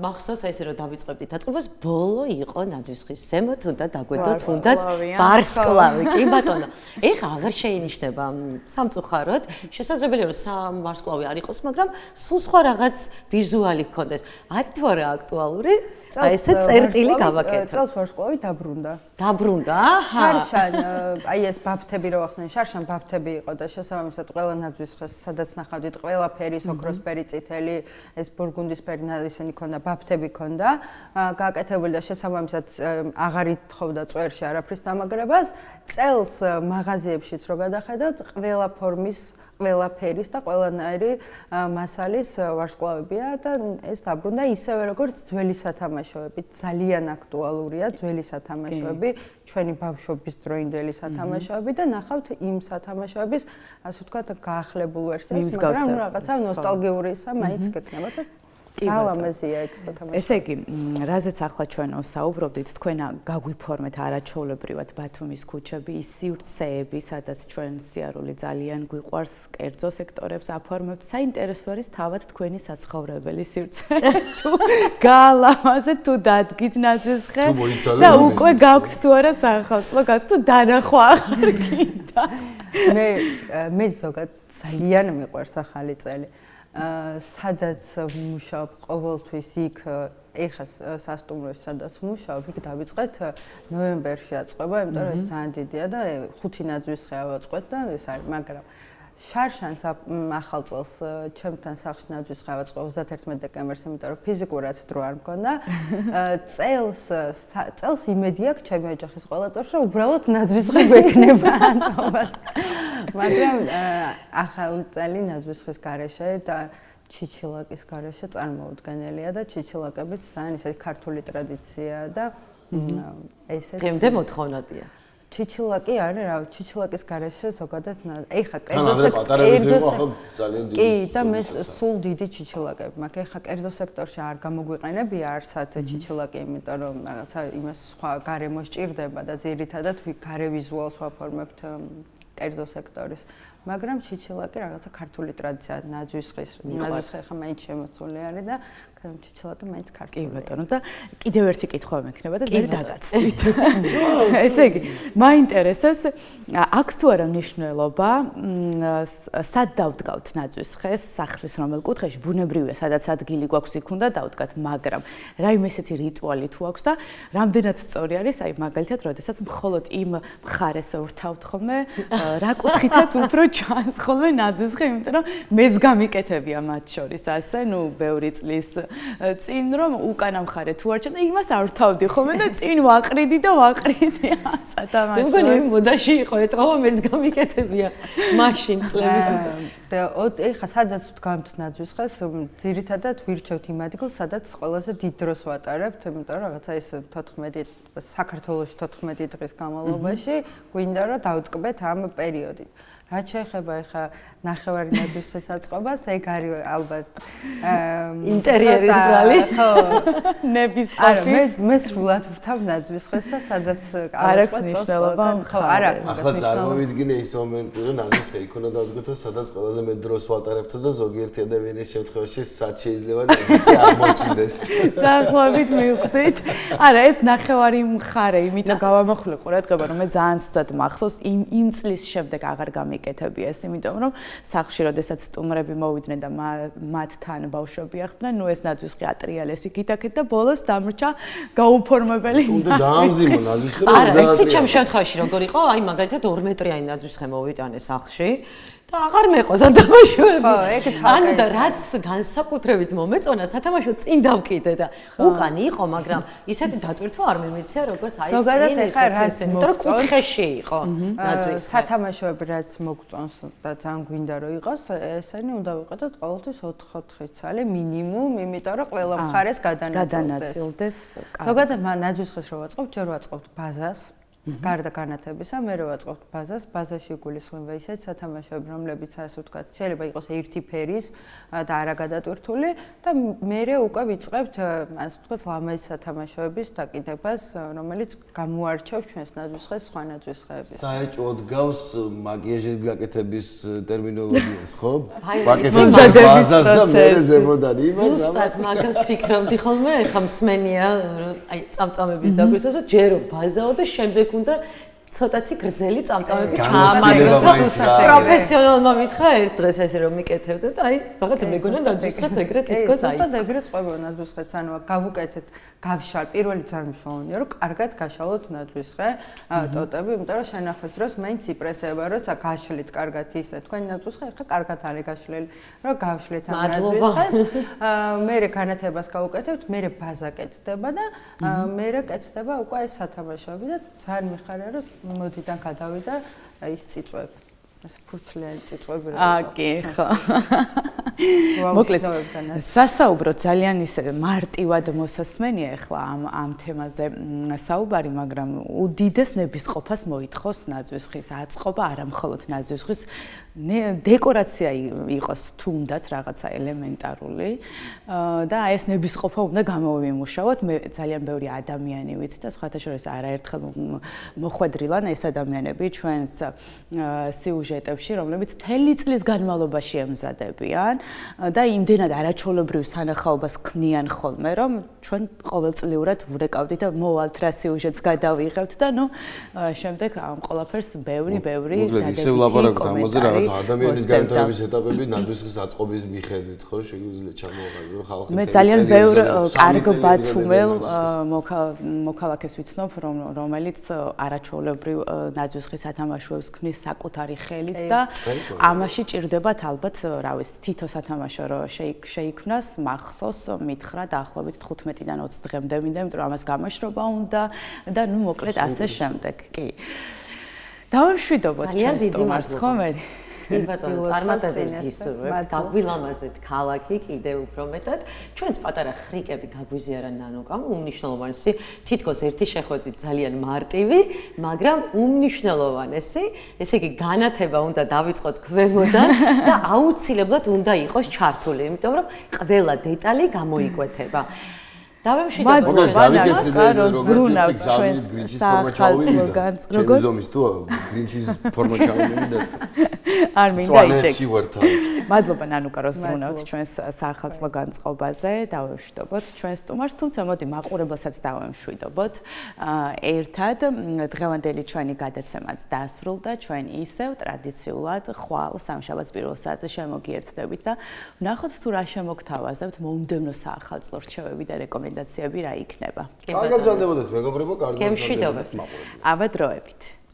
მახსოვს აი ესე რომ დავიწყებდით დაწყებას, ბოლო იყო ნაძვისხის ზემო თუნდაც დაგვედო თუნდაც ვარსკვლავი. კი ბატონო. ეხლა აღარ შეინიშნება სამწუხაროდ, შესაძლებელია რომ სამ ვარსკვლავი არ იყოს, მაგრამ სულ სხვა რაღაც ვიზუალი ჰქონდეს. არის თუ არა აქტუალური? აი ესე წერტილი გავაკეთე. წელს ვარსკვლავი დაბრუნდა. დაბრუნდა? შარშან, აი ეს ბაფთები რო ახსენე, შარშან ბაფთები იყო და შესაბამისად ყველა ნაძვისხეს, სადაც ნახავდით, ყველა ფერის, ოქროსფერი, წითელი, ეს ბურგუნდისფერი ისინი ქონდა, ბაფთები ქონდა, გააკეთებული და შესაბამისად აღარ ითხოვდა წვერში არაფრის დამაგრებას. წელს მაღაზიებშიც რო გადახედავთ, ყველა ფორმის ყველა ფერის და ყველანაირი მასალის ვარსკვლავებია და ეს დაბრუნდა ისევე როგორც ძველი სათამაშოები, ძალიან აქტუალურია ძველი სათამაშოები, ჩვენი ბავშვობის დროინდელი სათამაშოები და ნახავთ იმ სათამაშოების, ასე ვთქვათ, გაახლებულ ვერსიას, მაგრამ რაღაცა ნოსტალგიურისა მაინც გექნება და ალამაზია ეგ სათამაშო. ესე იგი, რაზეც ახლა ჩვენ საუბრობდით, თქვენ გაგვიფორმეთ არაჩვეულებრივად ბათუმის ქუჩები, ის სივრცეები, სადაც ჩვენ სიარული ძალიან გვიყვარს, კერძო სექტორებს აფორმებთ. საინტერესო არის თავად თქვენი საცხოვრებელი სივრცე. თუ გაალამაზეთ, თუ დადგით ნაძვისხე და უკვე გაქვთ თუ არა სახალხო, გაქვთ თუ დანახვა აღარ გინდა. მე ზოგადად ძალიან მიყვარს ახალი წელი. სადაც ვმუშაობ ყოველთვის იქ ეხა სასტუმროში სადაც ვმუშაობ იქ დავიწყეთ ნოემბერში აწყობა, იმიტომ რომ ეს ძალიან დიდია და 5 ნაძვისხე ავაწყოთ და ეს არის, მაგრამ შარშანს ახალ წელს ჩემთან სახლში ნაძვისხე ავაწყო 31 დეკემბერს, იმიტომ რომ ფიზიკურად დრო არ მქონდა. წელს იმედი აქვს ჩემი ოჯახის ყველა წევრს, რომ უბრალოდ ნაძვისხე გვექნება ანთობას. მაგრამ ახალი წელი ნაძვისხის გარეშე და ჩიჩილაკის გარეშე წარმოუდგენელია და ჩიჩილაკებიც ძალიან ისეთი ქართული ტრადიცია და ესეც დღემდე მოთხოვნადია. ჩიჩილაკი არის, რა, ჩიჩილაკის გარეშე ზოგადად ეხა კი და მე სულ დიდი ჩიჩილაკები მაქვს. ეხა კერძო სექტორში არ გამოგვიყენებია არსად ჩიჩილაკი, იმიტომ რომ რაღაცა იმას სხვა გარემო სჭირდება და ძირითადად გარე ვიზუალს ვაფორმებთ კერძო სექტორის. მაგრამ ჩიჩილაკი რაღაცა ქართული ტრადიცია, ნაძვისხის ხა მაინც შემოსული არის და ჩიჩილაკი მაინც ქართულია. კი ბატონო და კიდევ ერთი კითხვა მექნება და მე დაგაცდით. ესე იგი, მაინტერესებს აქვს თუ არა მნიშვნელობა სად დავდგავთ ნაძვისხეს, სახლის რომელ კუთხეში, ბუნებრივია, სადაც ადგილი გვაქვს იქ უნდა დავდგათ, მაგრამ რაიმე ესეთი რიტუალი თუ აქვს და რამდენად სწორი არის, აი მაგალითად, როდესაც მხოლოდ იმ მხარეს ვრთავთ ხოლმე, რა კუთხითაც უფრო ჩანს ხოლმე ნაძვისხე, იმიტომ რომ მეც გამიკეთებია მათ შორის ასე, ნუ ბევრი წლის წინ რომ უკანა მხარე თუ არ ჩანდა, იმას არ ვთავდი ხოლმე და წინ ვაყრიდი და ვაყრიდი სათამაშოს. მე მგონი მოდაში იყო ეტყობა მეც გამიკეთებია მაშინ წლების უკან. და ეხა სადაც ვდგამთ ნაძვისხეს, ძირითადად ვირჩევთ იმ ადგილს, სადაც ყველაზე დიდ დროს ვატარებთ, იმიტომ რომ რაღაცა ეს 14 საქართველოში 14 დღის განმავლობაში გვინდა რომ დავტკბეთ ამ პერიოდით. რაც შეეხება ეხა ნახევარი ნაძვის შესაწყობას, ეგ არის ალბათ ინტერიერის ბრალი. ხო, ნების არა, მე სრულად ვrtab ნაძვის ხეს და სადაც არ აქვს მნიშვნელობა, ხო, არ აქვს. ახლა წარმოვიდგინე ის მომენტი, რომ ნაძვის ხე იქნება დადგოთო, სადაც ყველაზე მეტ დროს ვატარებთო და ზოგიერთი ადამიანის შემთხვევაში სად შეიძლება ნაძვის ხე აღმოჩნდეს. დაახლოებით მივხვდით. არა, ეს ნახევარი მხარე, იმიტომ გავამახვილე ყურადღება, რომ მე ძალიან ცუდად მახსოვს იმ წლის შემდეგ აღარ გამიკეთებია ეს, იმიტომ რომ სახლში როდესაც სტუმრები მოვიდნენ და მათთან ბავშვები ახდნენ, ნუ ეს ნაძვის ხე ატრიალეს იქით-აქეთ და ბოლოს დამრჩა გაუფორმებელი. უნდა დაამზიმო ნაძვის ხე. არა, იცი ჩემ შემთხვევაში როგორ იყო? აი მაგალითად 2 მეტრიანი ნაძვის ხე მოვიტანე სახლში. და აღარ მეყოს ამ თამაშოები. ანუ და რაც განსაკუთრებით მომეწონა, სათამაშო წინ დავკიდე და უკან იყო, მაგრამ ისეთი დატვირთვა არ მიმეცია, როგორც აი ზოგადად ეხა რაც იმიტომ რომ კუთხეში იყო ნაძვის ხე. სათამაშოები რაც მოგწონს და ძალიან გვინდა რომ იყოს, ესენი უნდა ვიყიდოთ ყოველთვის 4-4 ცალი მინიმუმ, იმიტომ რომ ყველა მხარეს გადანაწილდეს. ზოგადად ნაძვის ხეს რო ვაწყობთ, ჯერ ვაწყობთ ბაზას. გარდა განათებისა, მე რო ვაწყობთ ბაზას, ბაზაში გულისხმობა ისეთ სათამაშოები, რომლებიც ასე ვთქვათ, შეიძლება იყოს ერთი ფერის და არა გადატვირთული და მე უკვე ვიწყებთ, ასე ვთქვათ, ლამაზ სათამაშოების დაკიდებას, რომელიც გამოარჩევს ჩვენს ნაძვის ხეს სხვა ნაძვის ხეების. საეჭვოდ გავს მაკიაჟის გაკეთების ტერმინოლოგიას, ხო? ვაკეთებ ბაზას და მე ზემოდან იმას ამას. ზუსტად მაგას ფიქრობდი ხოლმე, ეხა მსმენია, აი წამწამების დაგვისვასო, ჯერო ბაზაო და შემდეგ უნდა ცოტათი გრძელი წამწამები გამაგრება პროფესიონალმა მითხრა ერთ დღეს ესე რომ მიკეთებდე და აი რაღაც მეგონა ნაძვის ხეც ეგრეთ თითქოს აი ზუსტად ეგრეთ ყვება ნაძვის ხეც ანუ გავუკეთეთ გავშალ პირველი ძალიან მნიშვნელოვანია რომ კარგად გაშალოთ ნაძვის ხე ტოტები იმიტომ რომ შენახვის დროს მაინც იპრესება როცა გაშლით კარგად ისე თქვენი ნაძვის ხე ხა კარგად არის გაშლილი რომ გავშლით ამ ნაძვის ხეს მე განათებას გავუკეთებთ მე ბაზა კეთდება და მე კეთდება უკვე ეს სათამაშოები და ძალიან მიხარია რომ მოდიდან გადავიდა ის წიწვები ეს ფურცლიანი წიწვები რა კი ხო მოკლედ სასაუბრო ძალიან ისე მარტივად მოსასმენია ახლა ამ თემაზე საუბარი მაგრამ უდიდეს ნებისყოფას მოითხოვს ნაძვის ხის აწყობა არა მხოლოდ ნაძვის ხის დეკორაცია იყოს თუნდაც რაღაცა ელემენტარული და ეს ნებისყოფა უნდა გამოვიმუშავოთ მე ძალიან ბევრი ადამიანი ვიცი და სხვათა შორის არაერთხელ მოხვედრილან ეს ადამიანები ჩვენს სიუჟეტებში რომლებიც მთელი წლის განმავლობაში ემზადებიან და იმდენად არაჩვეულებრივ სანახაობას ქმნიან ხოლმე რომ ჩვენ ყოველწლიურად ვრეკავდით და მოვალთ რა სიუჟეტს გადავიღებთ და ნუ შემდეგ ამ ყველაფერს ბევრი დადებითი ადამიანის განვითარების ეტაპები ნაძვის ხის აწყობის მიხედვით ხო შეგვიძლია ჩამოვაყალიბო ხალხი მე ძალიან ბევრ კარგ ბათუმელ მოქალაქეს ვიცნობ რომელიც არაჩვეულებრივ ნაძვის ხის სათამაშოებს ქმნის საკუთარი ხელით და ამაში ჭირდებათ ალბათ რა ვიცი თითო სათამაშო რო შეიქმნას მახსოვს მითხრა დაახლოებით 15-დან 20 დღემდე მინდა იმიტომ რომ ამას გამოშრობა უნდა და ნუ მოკლედ ასე შემდეგ კი დავამშვიდობოთ ჩვენ სტუმარს ხო მე კი ბატონო, წარმატებებს გისურვებთ. გაგვილამაზეთ ქალაქი კიდევ უფრო მეტად. ჩვენც პატარა ხრიკები გაგვიზიარა ნანოკამ, უმნიშვნელოვანესი, თითქოს ერთი შეხვედრით ძალიან მარტივი, მაგრამ უმნიშვნელოვანესი, ესე იგი განათება უნდა დავიწყოთ ქვემოდან და აუცილებლად უნდა იყოს ჩართული, იმიტომ რომ ყველა დეტალი გამოიკვეთება. მადლობა ბანაკარო ზრუნავთ ჩვენს სახალხო განწყ როგორ ზომის თუ გრინჩის ფორმა ჩავიმენდა არ მინდა იჭი მადლობა ნანუკარო ზრუნავთ ჩვენს სახალხო განწყობაზე დავემშვიდობოთ ჩვენს სტუმარს თუმცა მოდი მაყურებელსაც დავემშვიდობოთ ერთად დღევანდელი ჩვენი გადაცემაც დასრულდა ჩვენ ისევ ტრადიციულად ხვალ სამშაბათს პირველ საათზე შემოგიერთდებით და ვნახოთ თუ რა შემოგთავაზებთ მომდევნო სახალხო რჩევები და რეკომენდაციები რა იქნება. კარგად ზანდებოდეთ მეგობრებო, კარგად გემშვიდობებთ. აბა დროებით.